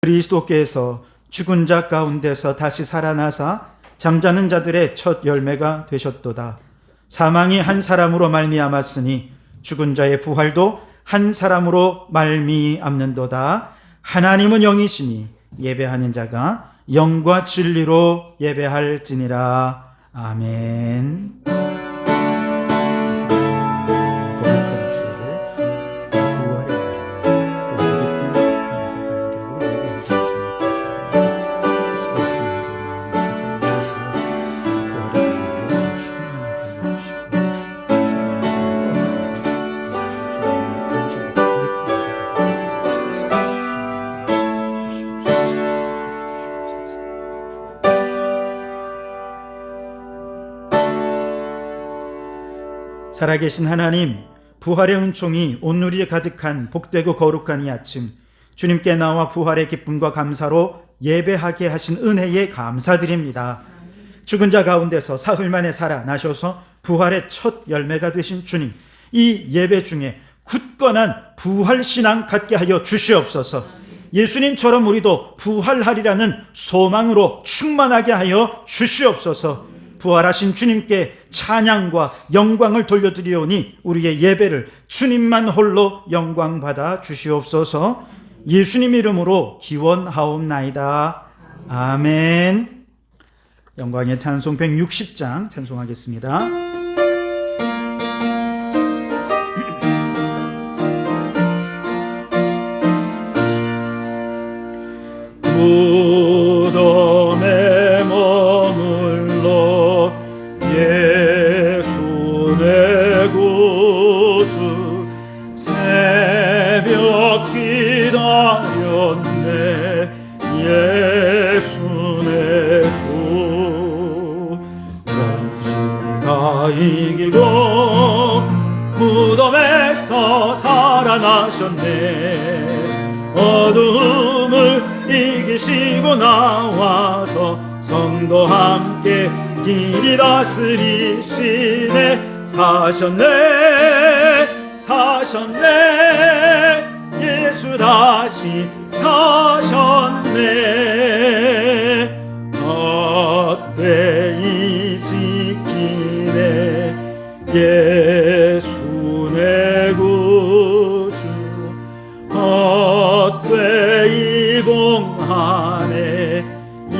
그리스도께서 죽은 자 가운데서 다시 살아나사 잠자는 자들의 첫 열매가 되셨도다. 사망이 한 사람으로 말미암았으니 죽은 자의 부활도 한 사람으로 말미암는도다. 하나님은 영이시니 예배하는 자가 영과 진리로 예배할지니라. 아멘. 살아계신 하나님, 부활의 은총이 온누리에 가득한 복되고 거룩한 이 아침, 주님께 나와 부활의 기쁨과 감사로 예배하게 하신 은혜에 감사드립니다. 죽은 자 가운데서 사흘 만에 살아나셔서 부활의 첫 열매가 되신 주님, 이 예배 중에 굳건한 부활신앙 갖게 하여 주시옵소서. 예수님처럼 우리도 부활하리라는 소망으로 충만하게 하여 주시옵소서. 부활하신 주님께 찬양과 영광을 돌려드리오니 우리의 예배를 주님만 홀로 영광받아 주시옵소서. 예수님 이름으로 기원하옵나이다. 아멘. 영광의 찬송 160장 찬송하겠습니다. 무덤에 머물러 예수 내 구주 새벽 기다렸네. 예수 내 주 원수를 다 이기고 무덤에서 살아나셨네. 어둠을 이기시고 나와서 성도 함께 길이 다스리시네. 사셨네 사셨네. 예수 다시 사셨네. 헛되이 지키네. 예수 내 구주 헛되이 봉하네.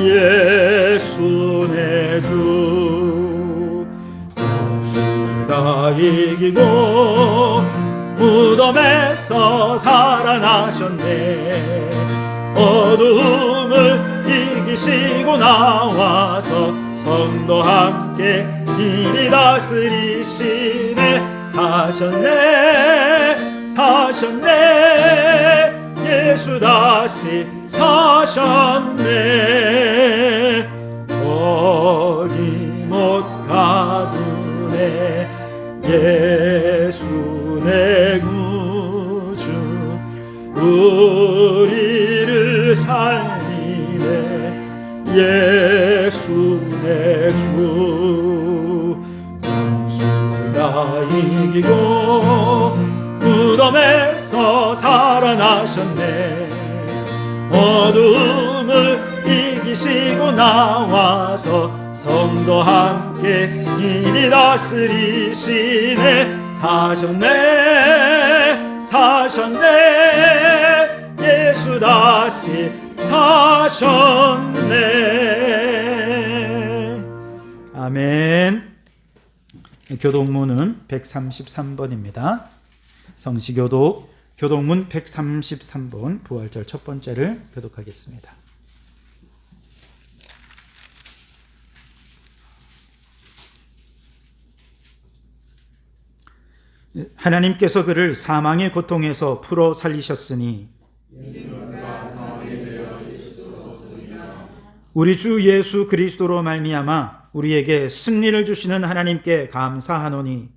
예수 내 주 원수 다 이기고 무덤에서 살아나셨네. 어둠을 이기시고 나와서 성도 함께 길이 다스리시네. 사셨네 사셨네. 예수 다시 사셨네. 거기 못 가두네. 예수 내 구주 우리를 살리네. 예수 내 주 원수 다 이기고 무덤에서 살아나셨네. 어둠을 이기시고 나와서 성도 함께 길이 다스리시네. 사셨네 사셨네. 예수 다시 사셨네. 아멘. 교독문은 133번입니다. 성시교독 교독문 133번 부활절 첫 번째를 교독하겠습니다. 하나님께서 그를 사망의 고통에서 풀어 살리셨으니 우리 주 예수 그리스도로 말미암아 우리에게 승리를 주시는 하나님께 감사하노니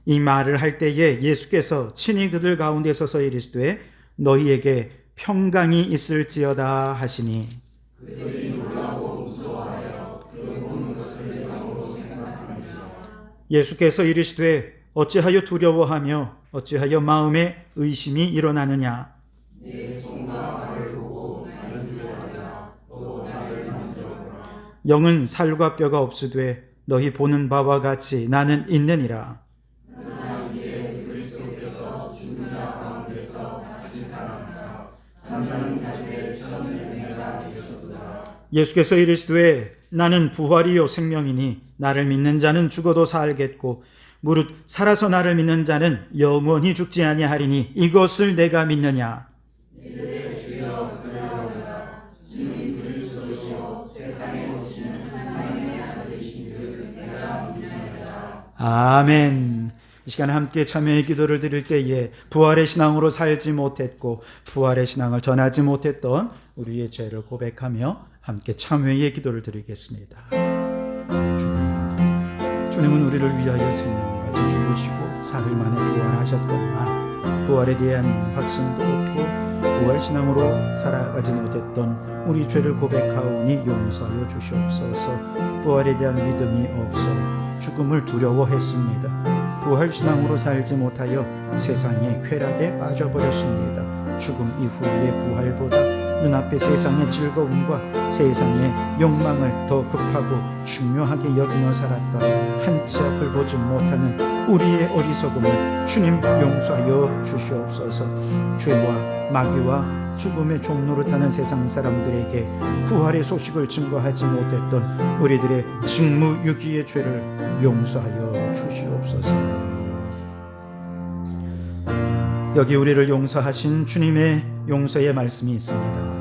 이 말을 할 때에 예수께서 친히 그들 가운데 서서 이르시되 너희에게 평강이 있을지어다 하시니 예수께서 이르시되 어찌하여 두려워하며 어찌하여 마음에 의심이 일어나느냐. 영은 살과 뼈가 없으되 너희 보는 바와 같이 나는 있느니라. 예수께서 이르시되 나는 부활이요 생명이니 나를 믿는 자는 죽어도 살겠고 무릇 살아서 나를 믿는 자는 영원히 죽지 아니하리니 이것을 내가 믿느냐. 아멘. 이 시간에 함께 참여의 기도를 드릴 때에 부활의 신앙으로 살지 못했고 부활의 신앙을 전하지 못했던 우리의 죄를 고백하며 함께 참회의 기도를 드리겠습니다. 주님은 우리를 위하여 생명까지 죽으시고 사흘 만에 부활하셨건만 부활에 대한 확신도 없고 부활신앙으로 살아가지 못했던 우리 죄를 고백하오니 용서하여 주시옵소서. 부활에 대한 믿음이 없어 죽음을 두려워했습니다. 부활신앙으로 살지 못하여 세상의 쾌락에 빠져버렸습니다. 죽음 이후의 부활보다 눈앞의 세상의 즐거움과 세상의 욕망을 더 급하고 중요하게 여기며 살았던 한치 앞을 보지 못하는 우리의 어리석음을 주님 용서하여 주시옵소서. 죄와 마귀와 죽음의 종로를 타는 세상 사람들에게 부활의 소식을 증거하지 못했던 우리들의 직무유기의 죄를 용서하여 주시옵소서. 여기 우리를 용서하신 주님의 용서의 말씀이 있습니다.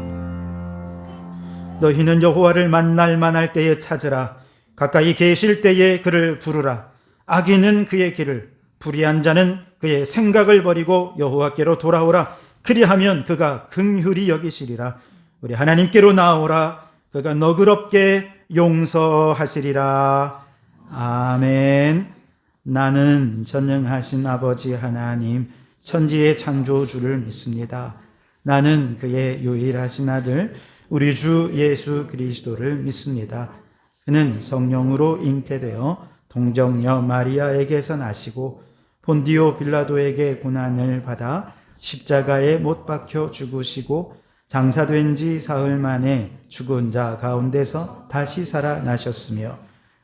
너희는 여호와를 만날 만할 때에 찾으라. 가까이 계실 때에 그를 부르라. 악인은 그의 길을, 불의한 자는 그의 생각을 버리고 여호와께로 돌아오라. 그리하면 그가 긍휼히 여기시리라. 우리 하나님께로 나오라. 그가 너그럽게 용서하시리라. 아멘. 나는 전능하신 아버지 하나님 천지의 창조주를 믿습니다. 나는 그의 유일하신 아들 우리 주 예수 그리스도를 믿습니다. 그는 성령으로 잉태되어 동정녀 마리아에게서 나시고 본디오 빌라도에게 고난을 받아 십자가에 못 박혀 죽으시고 장사된 지 사흘 만에 죽은 자 가운데서 다시 살아나셨으며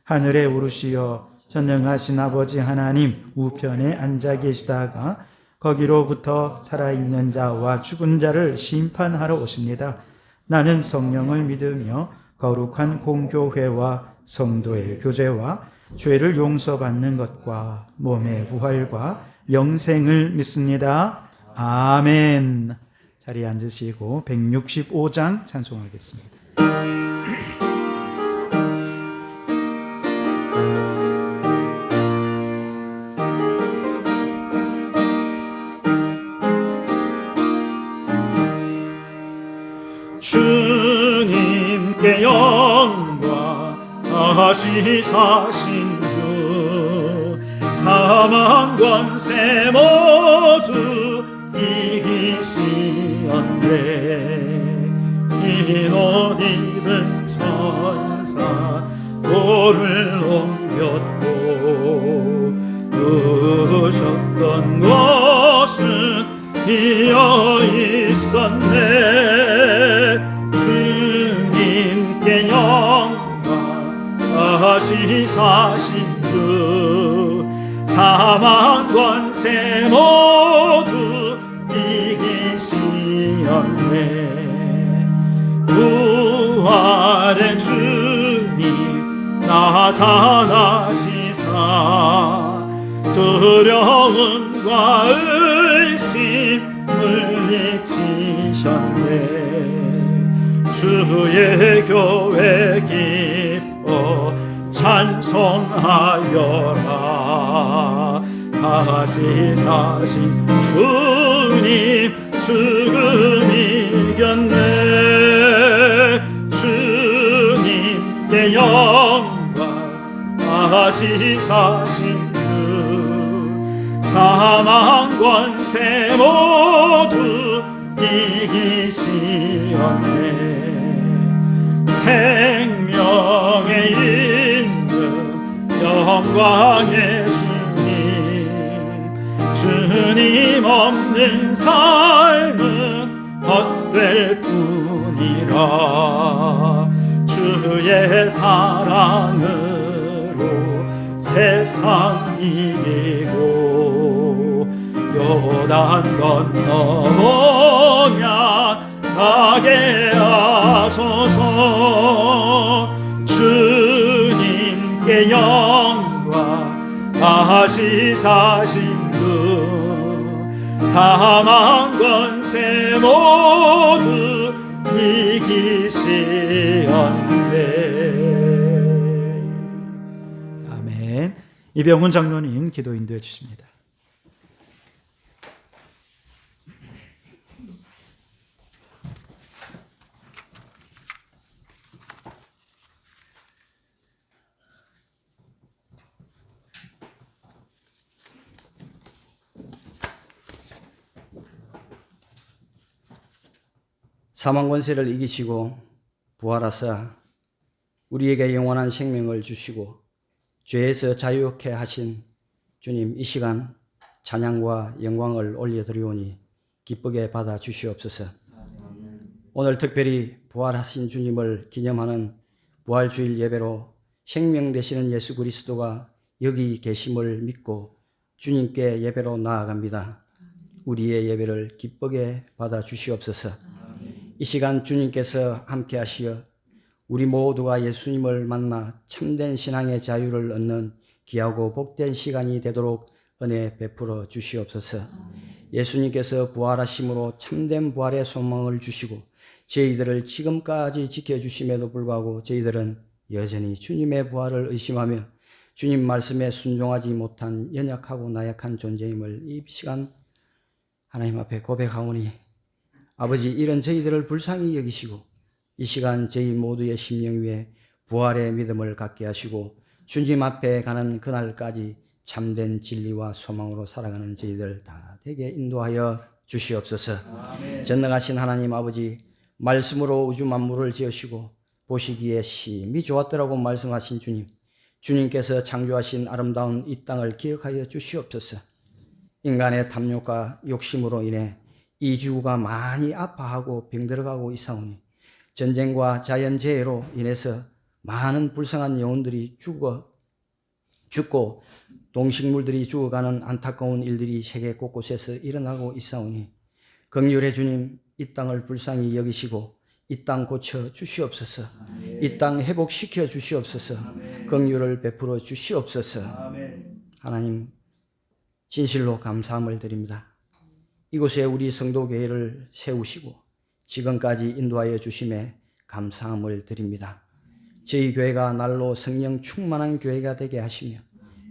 하늘에 오르시어 전능하신 아버지 하나님 우편에 앉아 계시다가 거기로부터 살아있는 자와 죽은 자를 심판하러 오십니다. 나는 성령을 믿으며 거룩한 공교회와 성도의 교제와 죄를 용서받는 것과 몸의 부활과 영생을 믿습니다. 아멘. 자리에 앉으시고 165장 찬송하겠습니다. 주님께 영광하시 사신 주 사망 권세 모두 이기시었네. 흰 옷 입은 천사 돌을 옮겼고 누우셨던 곳은 비어 있었네. 주님께 영광하시 사신 주 사망 권세 모두 이기시었네. 부활의 주님 나타나시사 두려움과 의심 물리치셨네. 주의 교회 기뻐 찬송하여라. 다시 사신 주님 죽음 이겼네. 주님께 영광 다시 사신 주 사망 권세 모두 이기시었네. 생명의 이름 영광의 주님 없는 삶은 헛될 뿐이라. 주의 사랑으로 세상 이기고 요단 건너 가게 하소서. 주님께 영광 다시 사신 그 사망 권세 모두 이기시었네. 아멘. 이병훈 장로님 기도 인도해 주십니다. 사망 권세를 이기시고 부활하사 우리에게 영원한 생명을 주시고 죄에서 자유케 하신 주님, 이 시간 찬양과 영광을 올려드리오니 기쁘게 받아 주시옵소서. 오늘 특별히 부활하신 주님을 기념하는 부활주일 예배로 생명 되시는 예수 그리스도가 여기 계심을 믿고 주님께 예배로 나아갑니다. 우리의 예배를 기쁘게 받아 주시옵소서. 이 시간 주님께서 함께 하시어 우리 모두가 예수님을 만나 참된 신앙의 자유를 얻는 귀하고 복된 시간이 되도록 은혜 베풀어 주시옵소서. 예수님께서 부활하심으로 참된 부활의 소망을 주시고 저희들을 지금까지 지켜주심에도 불구하고 저희들은 여전히 주님의 부활을 의심하며 주님 말씀에 순종하지 못한 연약하고 나약한 존재임을 이 시간 하나님 앞에 고백하오니 아버지, 이런 저희들을 불쌍히 여기시고 이 시간 저희 모두의 심령 위에 부활의 믿음을 갖게 하시고 주님 앞에 가는 그날까지 참된 진리와 소망으로 살아가는 저희들 다 되게 인도하여 주시옵소서. 아멘. 전능하신 하나님 아버지, 말씀으로 우주 만물을 지으시고 보시기에 심히 좋았더라고 말씀하신 주님, 주님께서 창조하신 아름다운 이 땅을 기억하여 주시옵소서. 인간의 탐욕과 욕심으로 인해 이 지구가 많이 아파하고 병들어가고 있사오니 전쟁과 자연재해로 인해서 많은 불쌍한 영혼들이 죽고 동식물들이 죽어가는 안타까운 일들이 세계 곳곳에서 일어나고 있사오니 긍휼의 주님, 이 땅을 불쌍히 여기시고 이 땅 고쳐 주시옵소서. 이 땅 회복시켜 주시옵소서. 긍휼을 베풀어 주시옵소서. 하나님, 진실로 감사함을 드립니다. 이곳에 우리 성도교회를 세우시고 지금까지 인도하여 주심에 감사함을 드립니다. 저희 교회가 날로 성령 충만한 교회가 되게 하시며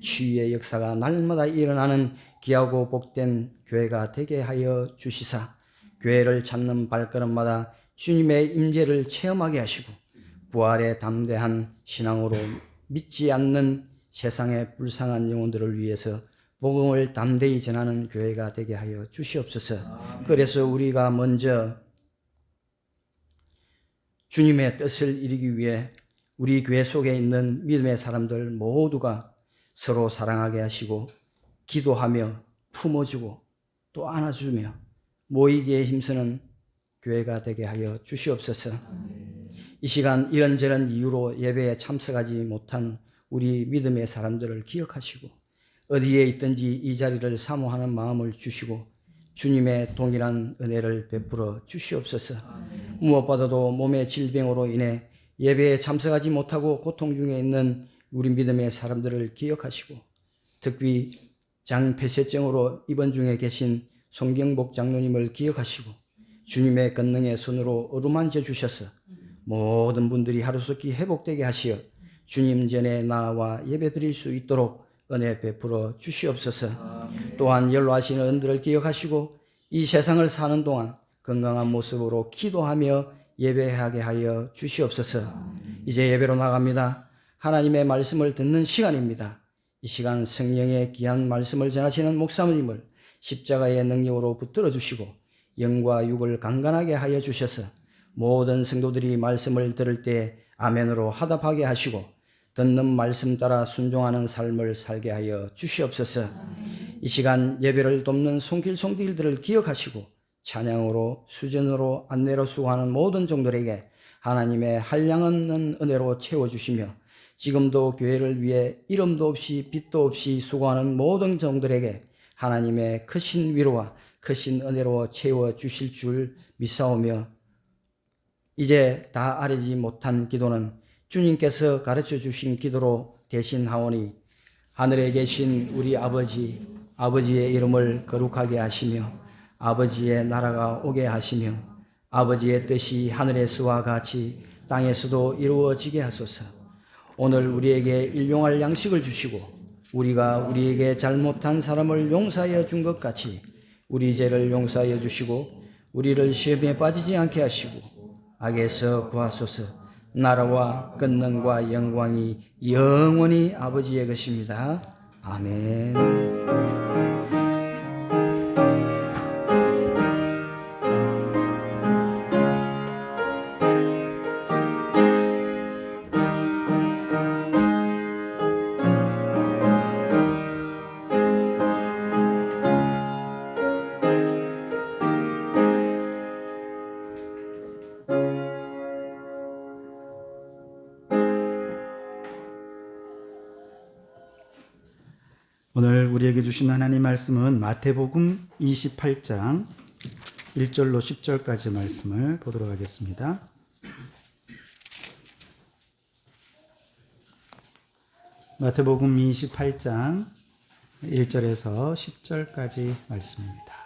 치유의 역사가 날마다 일어나는 귀하고 복된 교회가 되게 하여 주시사 교회를 찾는 발걸음마다 주님의 임재를 체험하게 하시고 부활에 담대한 신앙으로 믿지 않는 세상의 불쌍한 영혼들을 위해서 복음을 담대히 전하는 교회가 되게 하여 주시옵소서. 그래서 우리가 먼저 주님의 뜻을 이루기 위해 우리 교회 속에 있는 믿음의 사람들 모두가 서로 사랑하게 하시고 기도하며 품어주고 또 안아주며 모이기에 힘쓰는 교회가 되게 하여 주시옵소서. 이 시간 이런저런 이유로 예배에 참석하지 못한 우리 믿음의 사람들을 기억하시고 어디에 있든지 이 자리를 사모하는 마음을 주시고 주님의 동일한 은혜를 베풀어 주시옵소서. 무엇보다도 몸의 질병으로 인해 예배에 참석하지 못하고 고통 중에 있는 우리 믿음의 사람들을 기억하시고 특히 장폐쇄증으로 입원 중에 계신 송경복 장로님을 기억하시고 주님의 권능의 손으로 어루만져 주셔서 모든 분들이 하루속히 회복되게 하시어 주님 전에 나와 예배드릴 수 있도록 은혜 베풀어 주시옵소서. 또한 연로하신 어른들을 기억하시고 이 세상을 사는 동안 건강한 모습으로 기도하며 예배하게 하여 주시옵소서. 이제 예배로 나갑니다. 하나님의 말씀을 듣는 시간입니다. 이 시간 성령의 귀한 말씀을 전하시는 목사님을 십자가의 능력으로 붙들어 주시고 영과 육을 강건하게 하여 주셔서 모든 성도들이 말씀을 들을 때 아멘으로 화답하게 하시고 듣는 말씀 따라 순종하는 삶을 살게 하여 주시옵소서. 이 시간 예배를 돕는 손길들을 기억하시고 찬양으로 수전으로 안내로 수고하는 모든 종들에게 하나님의 한량없는 은혜로 채워주시며 지금도 교회를 위해 이름도 없이 빛도 없이 수고하는 모든 종들에게 하나님의 크신 위로와 크신 은혜로 채워주실 줄 믿사오며 이제 다 아뢰지 못한 기도는 주님께서 가르쳐 주신 기도로 대신하오니 하늘에 계신 우리 아버지의 이름을 거룩하게 하시며 아버지의 나라가 오게 하시며 아버지의 뜻이 하늘에서와 같이 땅에서도 이루어지게 하소서. 오늘 우리에게 일용할 양식을 주시고 우리가 우리에게 잘못한 사람을 용서하여 준 것 같이 우리 죄를 용서하여 주시고 우리를 시험에 빠지지 않게 하시고 악에서 구하소서. 나라와 권능과 영광이 영원히 아버지의 것입니다. 아멘. 오늘 우리에게 주신 하나님 말씀은 마태복음 28장 1절로 10절까지 말씀을 보도록 하겠습니다. 마태복음 28장 1절에서 10절까지 말씀입니다.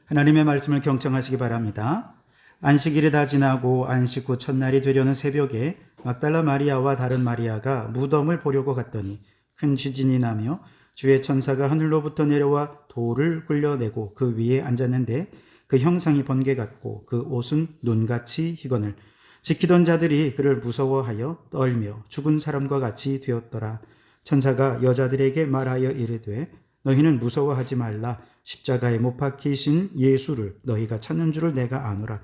하나님의 말씀을 경청하시기 바랍니다. 안식일이 다 지나고 안식 후 첫날이 되려는 새벽에 막달라 마리아와 다른 마리아가 무덤을 보려고 갔더니 큰 지진이 나며 주의 천사가 하늘로부터 내려와 돌을 굴려내고 그 위에 앉았는데 그 형상이 번개 같고 그 옷은 눈같이 희거늘 지키던 자들이 그를 무서워하여 떨며 죽은 사람과 같이 되었더라. 천사가 여자들에게 말하여 이르되 너희는 무서워하지 말라. 십자가에 못 박히신 예수를 너희가 찾는 줄을 내가 아노라.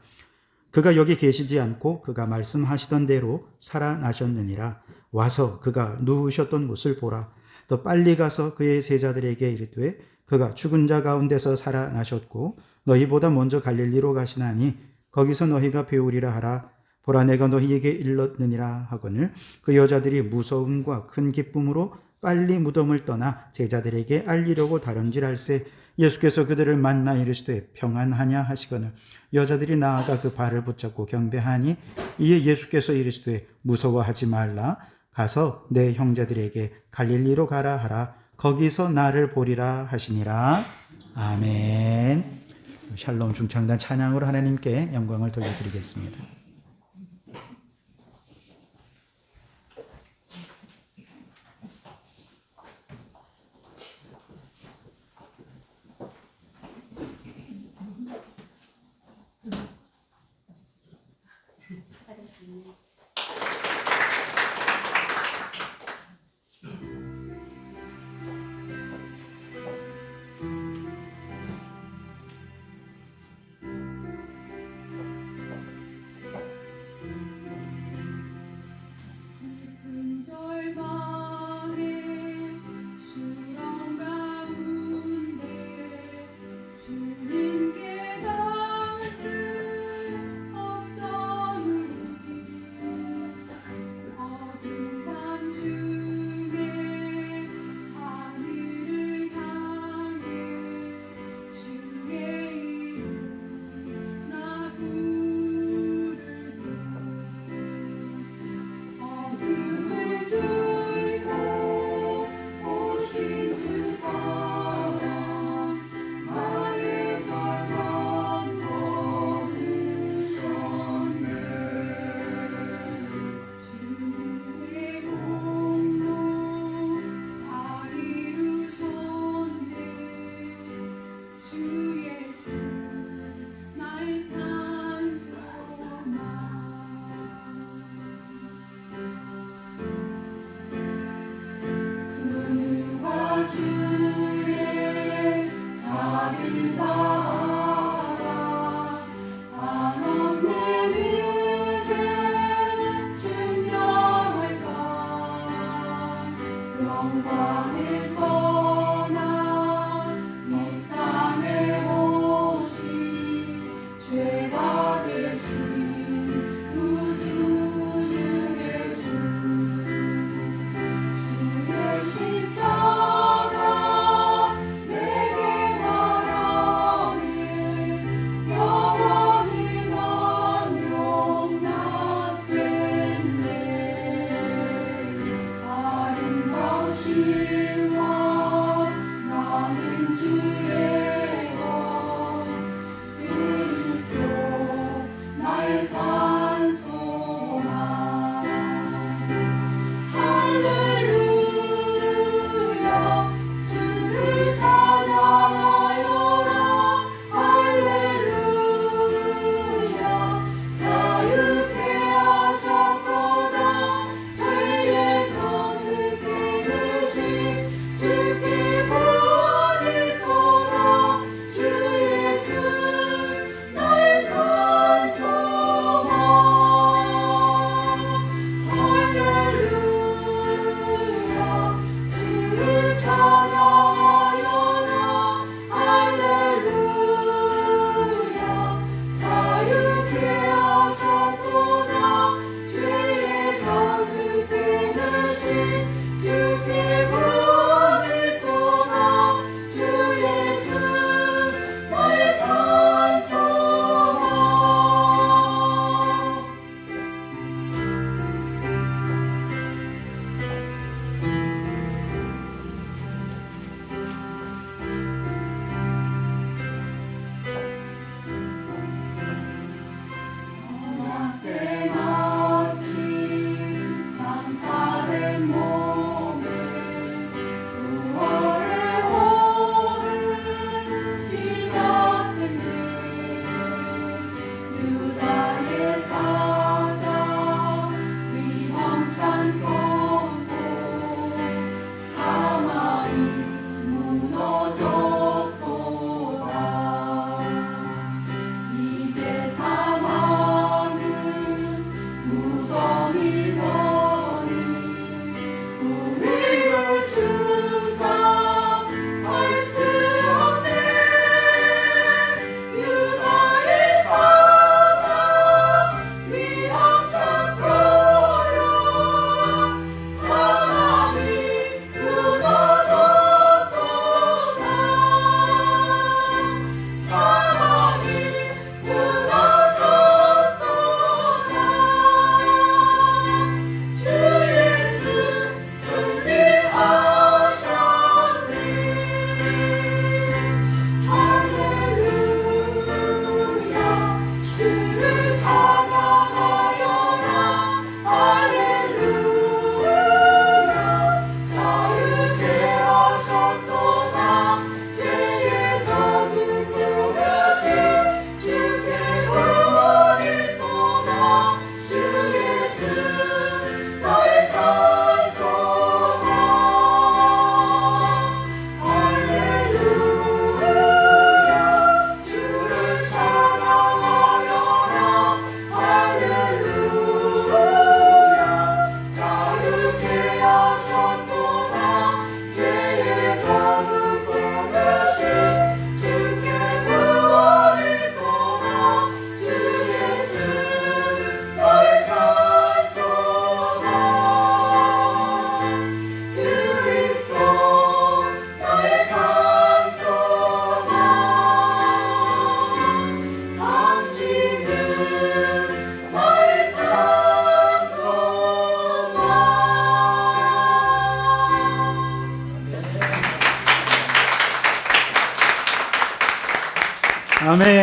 그가 여기 계시지 않고 그가 말씀하시던 대로 살아나셨느니라. 와서 그가 누우셨던 곳을 보라. 또 빨리 가서 그의 제자들에게 이르되 그가 죽은 자 가운데서 살아나셨고 너희보다 먼저 갈릴리로 가시나니 거기서 너희가 배우리라 하라. 보라 내가 너희에게 일렀느니라 하거늘 그 여자들이 무서움과 큰 기쁨으로 빨리 무덤을 떠나 제자들에게 알리려고 다름질할세. 예수께서 그들을 만나 이르시되 평안하냐 하시거늘 여자들이 나아가 그 발을 붙잡고 경배하니 이에 예수께서 이르시되 무서워하지 말라. 가서 내 형제들에게 갈릴리로 가라 하라. 거기서 나를 보리라 하시니라. 아멘. 샬롬 중창단 찬양으로 하나님께 영광을 돌려드리겠습니다. 주님께 닿을 수 없던 우리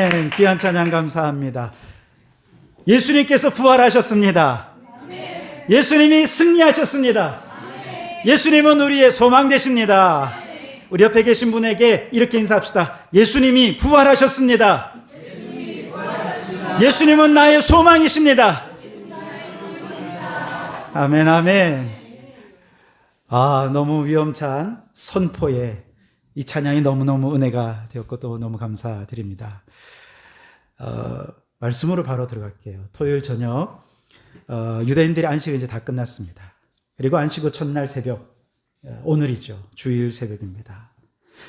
아멘. 귀한 찬양 감사합니다. 예수님께서 부활하셨습니다. 예수님이 승리하셨습니다. 예수님은 우리의 소망 되십니다. 우리 옆에 계신 분에게 이렇게 인사합시다. 예수님이 부활하셨습니다. 예수님은 나의 소망이십니다. 아멘, 아멘. 너무 위험찬 선포에 이 찬양이 너무너무 은혜가 되었고 또 너무 감사드립니다. 말씀으로 바로 들어갈게요. 토요일 저녁 유대인들의 안식이 이제 다 끝났습니다. 그리고 안식 후 첫날 새벽, 오늘이죠. 주일 새벽입니다.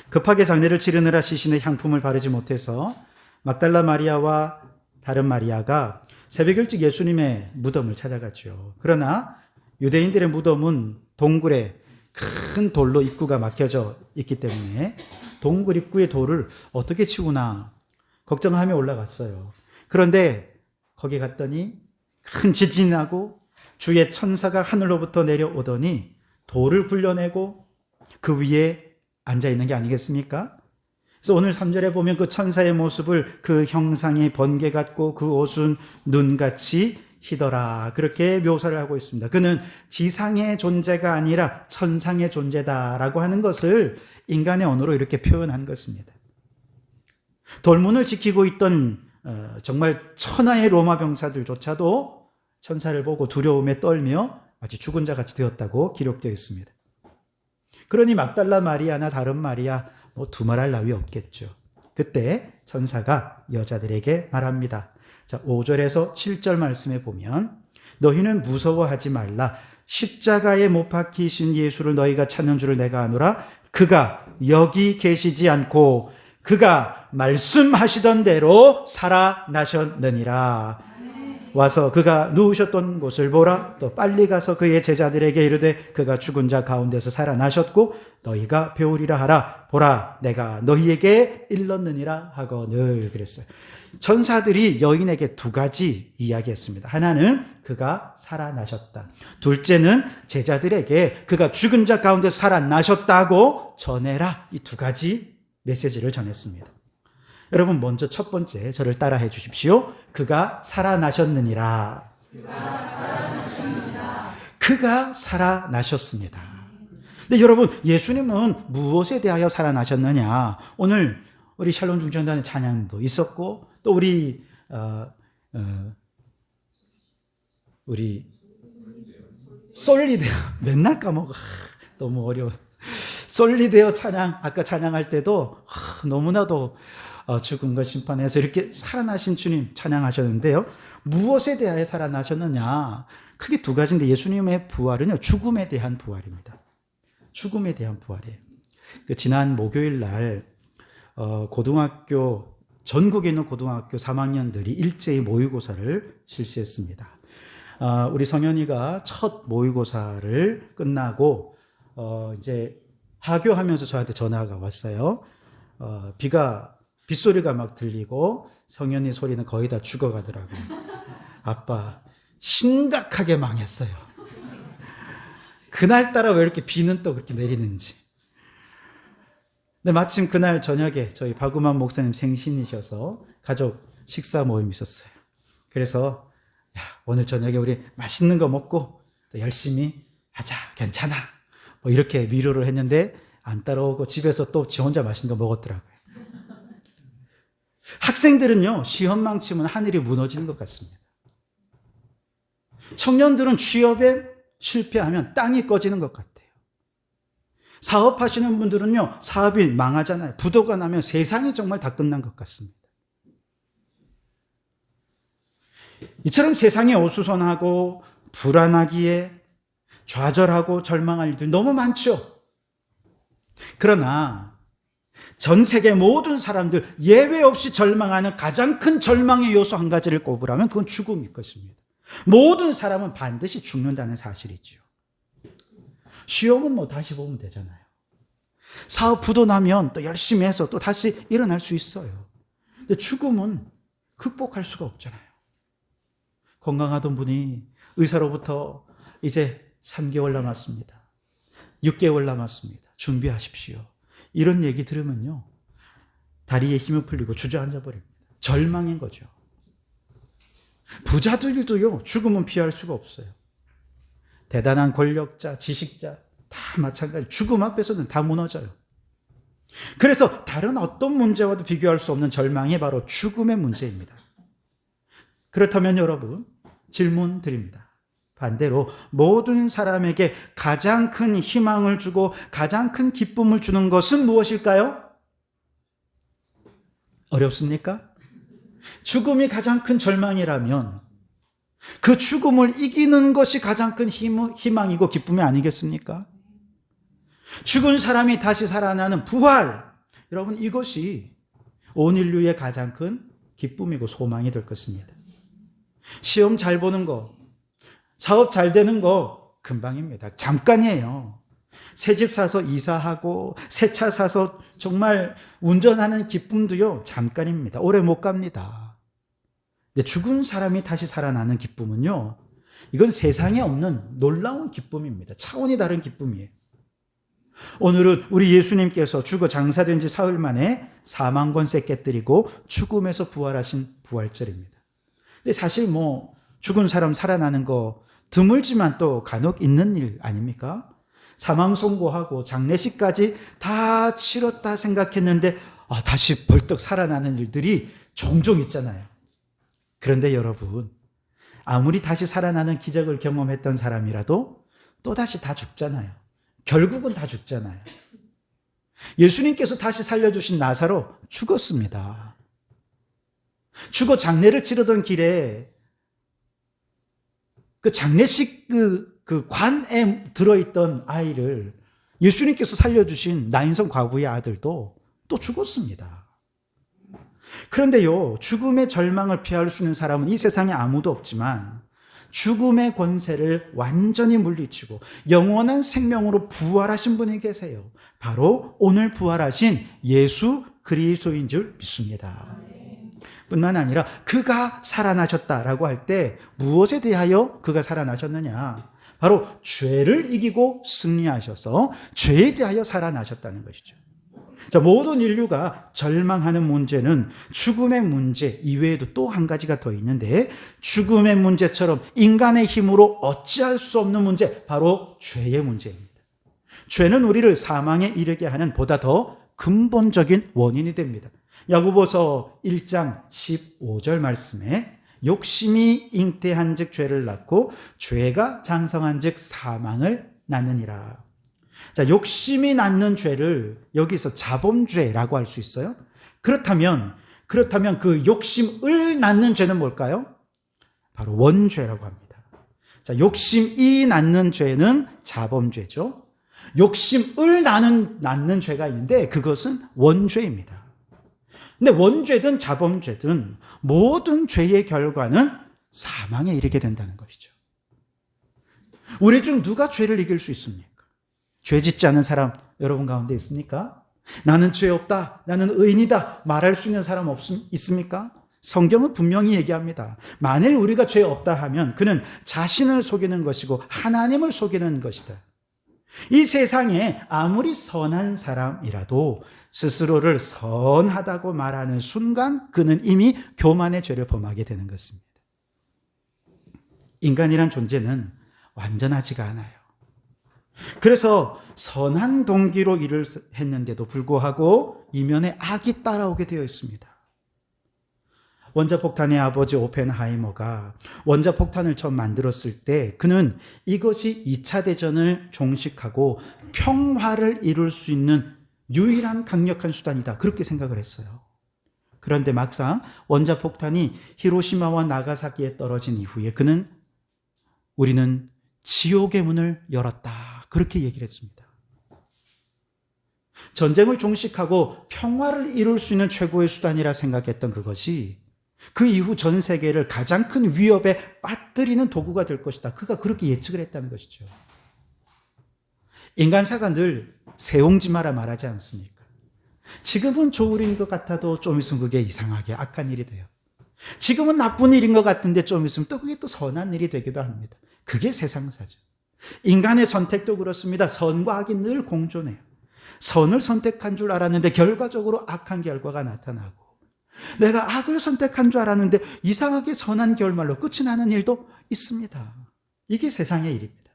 급하게 장례를 치르느라 시신의 향품을 바르지 못해서 막달라 마리아와 다른 마리아가 새벽 일찍 예수님의 무덤을 찾아갔죠. 그러나 유대인들의 무덤은 동굴에 큰 돌로 입구가 막혀져 있기 때문에 동굴 입구의 돌을 어떻게 치우나 걱정하며 올라갔어요. 그런데 거기 갔더니 큰 지진이 나고 주의 천사가 하늘로부터 내려오더니 돌을 굴려내고 그 위에 앉아있는 게 아니겠습니까? 그래서 오늘 3절에 보면 그 천사의 모습을 그 형상이 번개 같고 그 옷은 눈같이 희더라, 그렇게 묘사를 하고 있습니다. 그는 지상의 존재가 아니라 천상의 존재다라고 하는 것을 인간의 언어로 이렇게 표현한 것입니다. 돌문을 지키고 있던 정말 천하의 로마 병사들조차도 천사를 보고 두려움에 떨며 마치 죽은 자 같이 되었다고 기록되어 있습니다. 그러니 막달라 마리아나 다른 마리아 두말할 나위 없겠죠. 그때 천사가 여자들에게 말합니다. 자, 5절에서 7절 말씀에 보면 너희는 무서워하지 말라. 십자가에 못 박히신 예수를 너희가 찾는 줄을 내가 아노라. 그가 여기 계시지 않고 그가 말씀하시던 대로 살아나셨느니라. 와서 그가 누우셨던 곳을 보라. 또 빨리 가서 그의 제자들에게 이르되 그가 죽은 자 가운데서 살아나셨고 너희가 배우리라 하라. 보라, 내가 너희에게 일렀느니라 하거늘 그랬어요. 천사들이 여인에게 두 가지 이야기했습니다. 하나는 그가 살아나셨다. 둘째는 제자들에게 그가 죽은 자 가운데 살아나셨다고 전해라. 이 두 가지 메시지를 전했습니다. 여러분, 먼저 첫 번째 저를 따라해 주십시오. 그가 살아나셨느니라. 그가 살아나셨습니다. 근데 여러분, 예수님은 무엇에 대하여 살아나셨느냐? 오늘 우리 샬롬 중전단의 찬양도 있었고 또 우리 솔리데오 맨날 까먹어. 너무 어려워. 솔리데오 찬양, 아까 찬양할 때도 너무나도 죽음과 심판에서 이렇게 살아나신 주님 찬양하셨는데요. 무엇에 대하여 살아나셨느냐? 크게 두 가지인데 예수님의 부활은요, 죽음에 대한 부활입니다. 죽음에 대한 부활이에요. 지난 목요일 날 고등학교, 전국에 있는 고등학교 3학년들이 일제히 모의고사를 실시했습니다. 우리 성현이가 첫 모의고사를 끝나고 이제 하교하면서 저한테 전화가 왔어요. 빗소리가 막 들리고 성현이 소리는 거의 다 죽어가더라고요. 아빠, 심각하게 망했어요. 그날따라 왜 이렇게 비는 또 그렇게 내리는지. 근데 마침 그날 저녁에 저희 박우만 목사님 생신이셔서 가족 식사 모임이 있었어요. 그래서 오늘 저녁에 우리 맛있는 거 먹고 또 열심히 하자, 괜찮아, 뭐 이렇게 위로를 했는데 안 따라오고 집에서 또 지 혼자 맛있는 거 먹었더라고요. 학생들은요, 시험망 치면 하늘이 무너지는 것 같습니다. 청년들은 취업에 실패하면 땅이 꺼지는 것 같아요. 사업하시는 분들은요, 사업이 망하잖아요. 부도가 나면 세상이 정말 다 끝난 것 같습니다. 이처럼 세상이 어수선하고 불안하기에 좌절하고 절망할 일들 너무 많죠. 그러나 전 세계 모든 사람들 예외 없이 절망하는 가장 큰 절망의 요소 한 가지를 꼽으라면 그건 죽음일 것입니다. 모든 사람은 반드시 죽는다는 사실이죠. 시험은 뭐 다시 보면 되잖아요. 사업 부도 나면 또 열심히 해서 또 다시 일어날 수 있어요. 근데 죽음은 극복할 수가 없잖아요. 건강하던 분이 의사로부터 이제 3개월 남았습니다. 6개월 남았습니다. 준비하십시오. 이런 얘기 들으면요, 다리에 힘이 풀리고 주저앉아 버립니다. 절망인 거죠. 부자들도요, 죽음은 피할 수가 없어요. 대단한 권력자, 지식자 다 마찬가지. 죽음 앞에서는 다 무너져요. 그래서 다른 어떤 문제와도 비교할 수 없는 절망이 바로 죽음의 문제입니다. 그렇다면 여러분, 질문 드립니다. 반대로 모든 사람에게 가장 큰 희망을 주고 가장 큰 기쁨을 주는 것은 무엇일까요? 어렵습니까? 죽음이 가장 큰 절망이라면 그 죽음을 이기는 것이 가장 큰 희망이고 기쁨이 아니겠습니까? 죽은 사람이 다시 살아나는 부활, 여러분, 이것이 온 인류의 가장 큰 기쁨이고 소망이 될 것입니다. 시험 잘 보는 거, 사업 잘 되는 거 금방입니다. 잠깐이에요. 새 집 사서 이사하고 새 차 사서 정말 운전하는 기쁨도요, 잠깐입니다. 오래 못 갑니다. 근데 죽은 사람이 다시 살아나는 기쁨은요, 이건 세상에 없는 놀라운 기쁨입니다. 차원이 다른 기쁨이에요. 오늘은 우리 예수님께서 죽어 장사된 지 사흘 만에 사망 권세 깨뜨리고 죽음에서 부활하신 부활절입니다. 근데 사실 죽은 사람 살아나는 거 드물지만 또 간혹 있는 일 아닙니까? 사망 선고하고 장례식까지 다 치렀다 생각했는데 다시 벌떡 살아나는 일들이 종종 있잖아요. 그런데 여러분, 아무리 다시 살아나는 기적을 경험했던 사람이라도 또다시 다 죽잖아요. 결국은 다 죽잖아요. 예수님께서 다시 살려주신 나사로 죽었습니다. 죽어 장례를 치르던 길에 그 장례식 그 관에 들어있던 아이를 예수님께서 살려주신 나인성 과부의 아들도 또 죽었습니다. 그런데요, 죽음의 절망을 피할 수 있는 사람은 이 세상에 아무도 없지만 죽음의 권세를 완전히 물리치고 영원한 생명으로 부활하신 분이 계세요. 바로 오늘 부활하신 예수 그리스도인 줄 믿습니다. 뿐만 아니라 그가 살아나셨다라고 할 때 무엇에 대하여 그가 살아나셨느냐? 바로 죄를 이기고 승리하셔서 죄에 대하여 살아나셨다는 것이죠. 자, 모든 인류가 절망하는 문제는 죽음의 문제 이외에도 또 한 가지가 더 있는데, 죽음의 문제처럼 인간의 힘으로 어찌할 수 없는 문제, 바로 죄의 문제입니다. 죄는 우리를 사망에 이르게 하는 보다 더 근본적인 원인이 됩니다. 야고보서 1장 15절 말씀에 욕심이 잉태한 즉 죄를 낳고 죄가 장성한 즉 사망을 낳느니라. 자, 욕심이 낳는 죄를 여기서 자범죄라고 할 수 있어요. 그렇다면 그 욕심을 낳는 죄는 뭘까요? 바로 원죄라고 합니다. 자, 욕심이 낳는 죄는 자범죄죠. 욕심을 낳는 죄가 있는데 그것은 원죄입니다. 근데 원죄든 자범죄든 모든 죄의 결과는 사망에 이르게 된다는 것이죠. 우리 중 누가 죄를 이길 수 있습니까? 죄 짓지 않은 사람 여러분 가운데 있습니까? 나는 죄 없다, 나는 의인이다 말할 수 있는 사람 있습니까? 성경은 분명히 얘기합니다. 만일 우리가 죄 없다 하면 그는 자신을 속이는 것이고 하나님을 속이는 것이다. 이 세상에 아무리 선한 사람이라도 스스로를 선하다고 말하는 순간 그는 이미 교만의 죄를 범하게 되는 것입니다. 인간이란 존재는 완전하지가 않아요. 그래서 선한 동기로 일을 했는데도 불구하고 이면에 악이 따라오게 되어 있습니다. 원자폭탄의 아버지 오펜하이머가 원자폭탄을 처음 만들었을 때 그는 이것이 2차 대전을 종식하고 평화를 이룰 수 있는 유일한 강력한 수단이다, 그렇게 생각을 했어요. 그런데 막상 원자폭탄이 히로시마와 나가사키에 떨어진 이후에 그는 우리는 지옥의 문을 열었다, 그렇게 얘기를 했습니다. 전쟁을 종식하고 평화를 이룰 수 있는 최고의 수단이라 생각했던 그것이 그 이후 전 세계를 가장 큰 위협에 빠뜨리는 도구가 될 것이다, 그가 그렇게 예측을 했다는 것이죠. 인간사가 늘 새옹지마라 말하지 않습니까? 지금은 좋은 일인 것 같아도 좀 있으면 그게 이상하게 악한 일이 돼요. 지금은 나쁜 일인 것 같은데 좀 있으면 또 그게 또 선한 일이 되기도 합니다. 그게 세상사죠. 인간의 선택도 그렇습니다. 선과 악이 늘 공존해요. 선을 선택한 줄 알았는데 결과적으로 악한 결과가 나타나고, 내가 악을 선택한 줄 알았는데 이상하게 선한 결말로 끝이 나는 일도 있습니다. 이게 세상의 일입니다.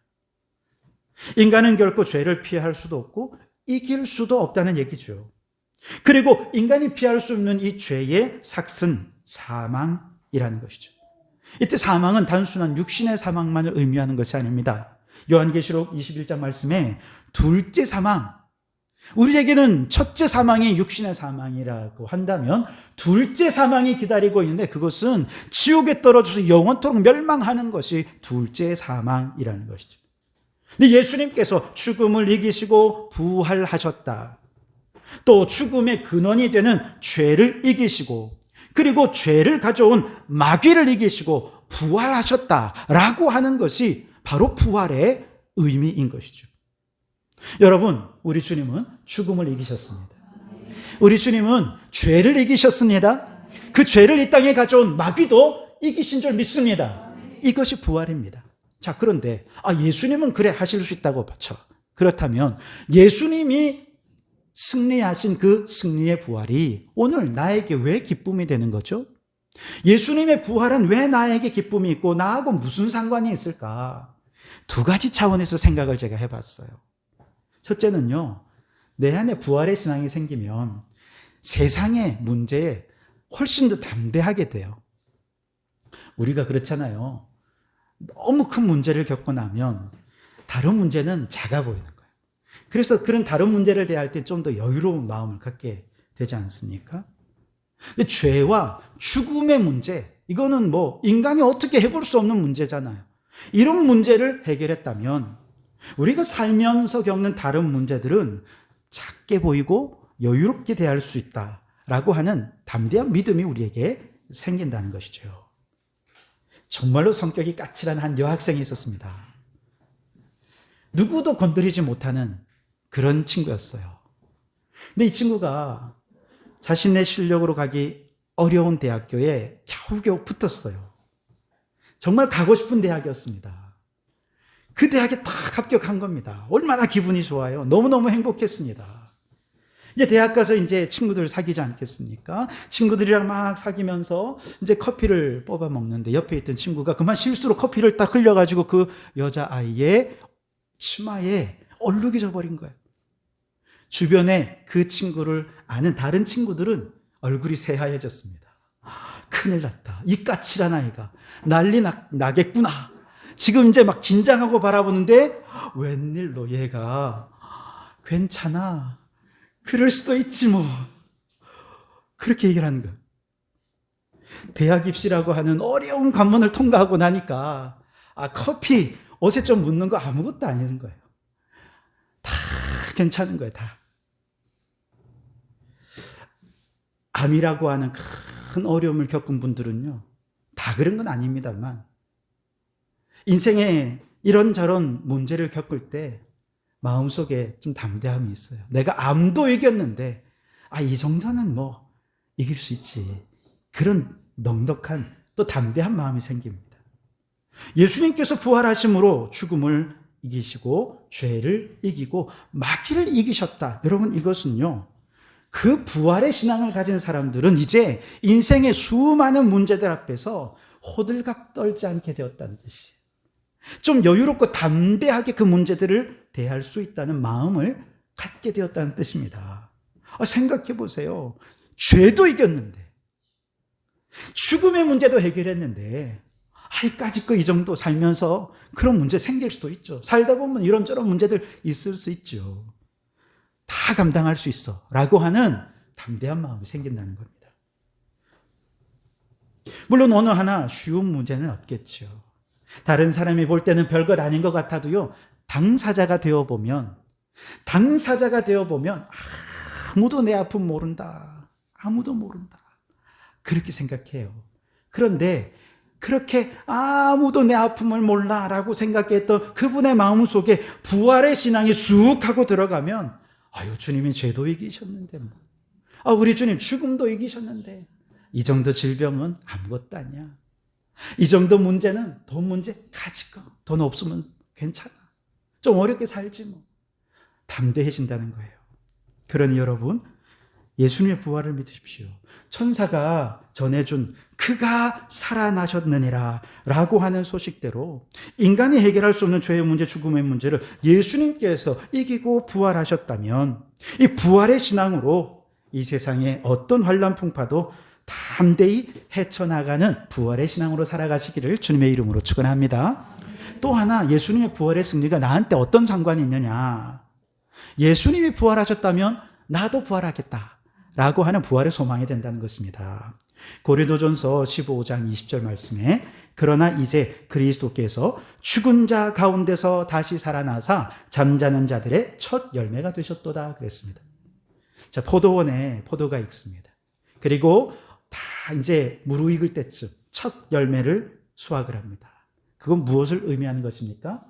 인간은 결코 죄를 피할 수도 없고 이길 수도 없다는 얘기죠. 그리고 인간이 피할 수 없는 이 죄의 삭은 사망이라는 것이죠. 이때 사망은 단순한 육신의 사망만을 의미하는 것이 아닙니다. 요한계시록 21장 말씀에 둘째 사망, 우리에게는 첫째 사망이 육신의 사망이라고 한다면 둘째 사망이 기다리고 있는데 그것은 지옥에 떨어져서 영원토록 멸망하는 것이 둘째 사망이라는 것이죠. 근데 예수님께서 죽음을 이기시고 부활하셨다. 또 죽음의 근원이 되는 죄를 이기시고 그리고 죄를 가져온 마귀를 이기시고 부활하셨다라고 하는 것이 바로 부활의 의미인 것이죠. 여러분, 우리 주님은 죽음을 이기셨습니다. 우리 주님은 죄를 이기셨습니다. 그 죄를 이 땅에 가져온 마귀도 이기신 줄 믿습니다. 이것이 부활입니다. 자, 그런데 예수님은 그래 하실 수 있다고 쳐. 그렇다면 예수님이 승리하신 그 승리의 부활이 오늘 나에게 왜 기쁨이 되는 거죠? 예수님의 부활은 왜 나에게 기쁨이 있고 나하고 무슨 상관이 있을까? 두 가지 차원에서 생각을 제가 해봤어요. 첫째는요, 내 안에 부활의 신앙이 생기면 세상의 문제에 훨씬 더 담대하게 돼요. 우리가 그렇잖아요. 너무 큰 문제를 겪고 나면 다른 문제는 작아 보이는 거예요. 그래서 그런 다른 문제를 대할 때 좀 더 여유로운 마음을 갖게 되지 않습니까? 근데 죄와 죽음의 문제, 이거는 인간이 어떻게 해볼 수 없는 문제잖아요. 이런 문제를 해결했다면 우리가 살면서 겪는 다른 문제들은 작게 보이고 여유롭게 대할 수 있다라고 하는 담대한 믿음이 우리에게 생긴다는 것이죠. 정말로 성격이 까칠한 한 여학생이 있었습니다. 누구도 건드리지 못하는 그런 친구였어요. 근데 이 친구가 자신의 실력으로 가기 어려운 대학교에 겨우겨우 붙었어요. 정말 가고 싶은 대학이었습니다. 그 대학에 딱 합격한 겁니다. 얼마나 기분이 좋아요. 너무너무 행복했습니다. 이제 대학 가서 이제 친구들 사귀지 않겠습니까? 친구들이랑 막 사귀면서 이제 커피를 뽑아 먹는데 옆에 있던 친구가 그만 실수로 커피를 딱 흘려가지고 그 여자아이의 치마에 얼룩이 져버린 거예요. 주변에 그 친구를 아는 다른 친구들은 얼굴이 새하얘졌습니다. 큰일 났다. 이 까칠한 아이가 난리 나겠구나. 지금 이제 막 긴장하고 바라보는데 웬일로 얘가 괜찮아. 그럴 수도 있지 뭐. 그렇게 얘기를 하는 거예요. 대학 입시라고 하는 어려운 관문을 통과하고 나니까 커피 옷에 좀 묻는 거 아무것도 아닌 거예요. 다 괜찮은 거예요. 다. 암이라고 하는 큰 어려움을 겪은 분들은요, 다 그런 건 아닙니다만 인생에 이런저런 문제를 겪을 때 마음속에 좀 담대함이 있어요. 내가 암도 이겼는데 이 정도는 이길 수 있지. 그런 넉넉한 또 담대한 마음이 생깁니다. 예수님께서 부활하심으로 죽음을 이기시고 죄를 이기고 마귀를 이기셨다. 여러분, 이것은요, 그 부활의 신앙을 가진 사람들은 이제 인생의 수많은 문제들 앞에서 호들갑 떨지 않게 되었다는 뜻이에요. 좀 여유롭고 담대하게 그 문제들을 대할 수 있다는 마음을 갖게 되었다는 뜻입니다. 생각해 보세요. 죄도 이겼는데, 죽음의 문제도 해결했는데, 이까짓 거 이 정도 살면서 그런 문제 생길 수도 있죠. 살다 보면 이런저런 문제들 있을 수 있죠. 다 감당할 수 있어 라고 하는 담대한 마음이 생긴다는 겁니다. 물론 어느 하나 쉬운 문제는 없겠죠. 다른 사람이 볼 때는 별것 아닌 것 같아도요, 당사자가 되어보면 아무도 내 아픔 모른다. 아무도 모른다. 그렇게 생각해요. 그런데 그렇게 아무도 내 아픔을 몰라라고 생각했던 그분의 마음속에 부활의 신앙이 쑥 하고 들어가면 주님이 죄도 이기셨는데 우리 주님 죽음도 이기셨는데 이 정도 질병은 아무것도 아니야. 이 정도 문제는 돈 문제 가질 거. 돈 없으면 괜찮아. 좀 어렵게 살지 뭐. 담대해진다는 거예요. 그러니 여러분, 예수님의 부활을 믿으십시오. 천사가 전해준 그가 살아나셨느니라 라고 하는 소식대로 인간이 해결할 수 없는 죄의 문제, 죽음의 문제를 예수님께서 이기고 부활하셨다면 이 부활의 신앙으로 이 세상의 어떤 환난 풍파도 담대히 헤쳐나가는 부활의 신앙으로 살아가시기를 주님의 이름으로 축원합니다. 또 하나, 예수님의 부활의 승리가 나한테 어떤 상관이 있느냐. 예수님이 부활하셨다면 나도 부활하겠다 라고 하는 부활의 소망이 된다는 것입니다. 고린도전서 15장 20절 말씀에 그러나 이제 그리스도께서 죽은 자 가운데서 다시 살아나사 잠자는 자들의 첫 열매가 되셨도다 그랬습니다. 자, 포도원에 포도가 익습니다. 그리고 다 이제 무르익을 때쯤 첫 열매를 수확을 합니다. 그건 무엇을 의미하는 것입니까?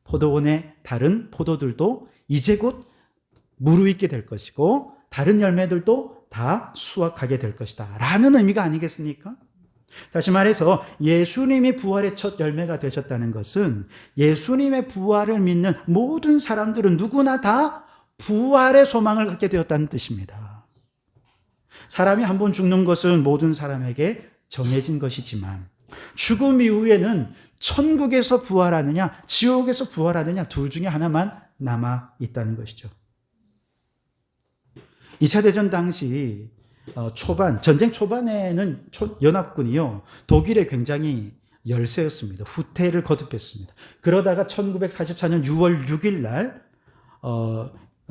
포도원의 다른 포도들도 이제 곧 무르익게 될 것이고 다른 열매들도 다 수확하게 될 것이다 라는 의미가 아니겠습니까? 다시 말해서 예수님이 부활의 첫 열매가 되셨다는 것은 예수님의 부활을 믿는 모든 사람들은 누구나 다 부활의 소망을 갖게 되었다는 뜻입니다. 사람이 한 번 죽는 것은 모든 사람에게 정해진 것이지만 죽음 이후에는 천국에서 부활하느냐 지옥에서 부활하느냐 둘 중에 하나만 남아 있다는 것이죠. 2차 대전 당시 전쟁 초반에는 연합군이요 독일에 굉장히 열세였습니다. 후퇴를 거듭했습니다. 그러다가 1944년 6월 6일 날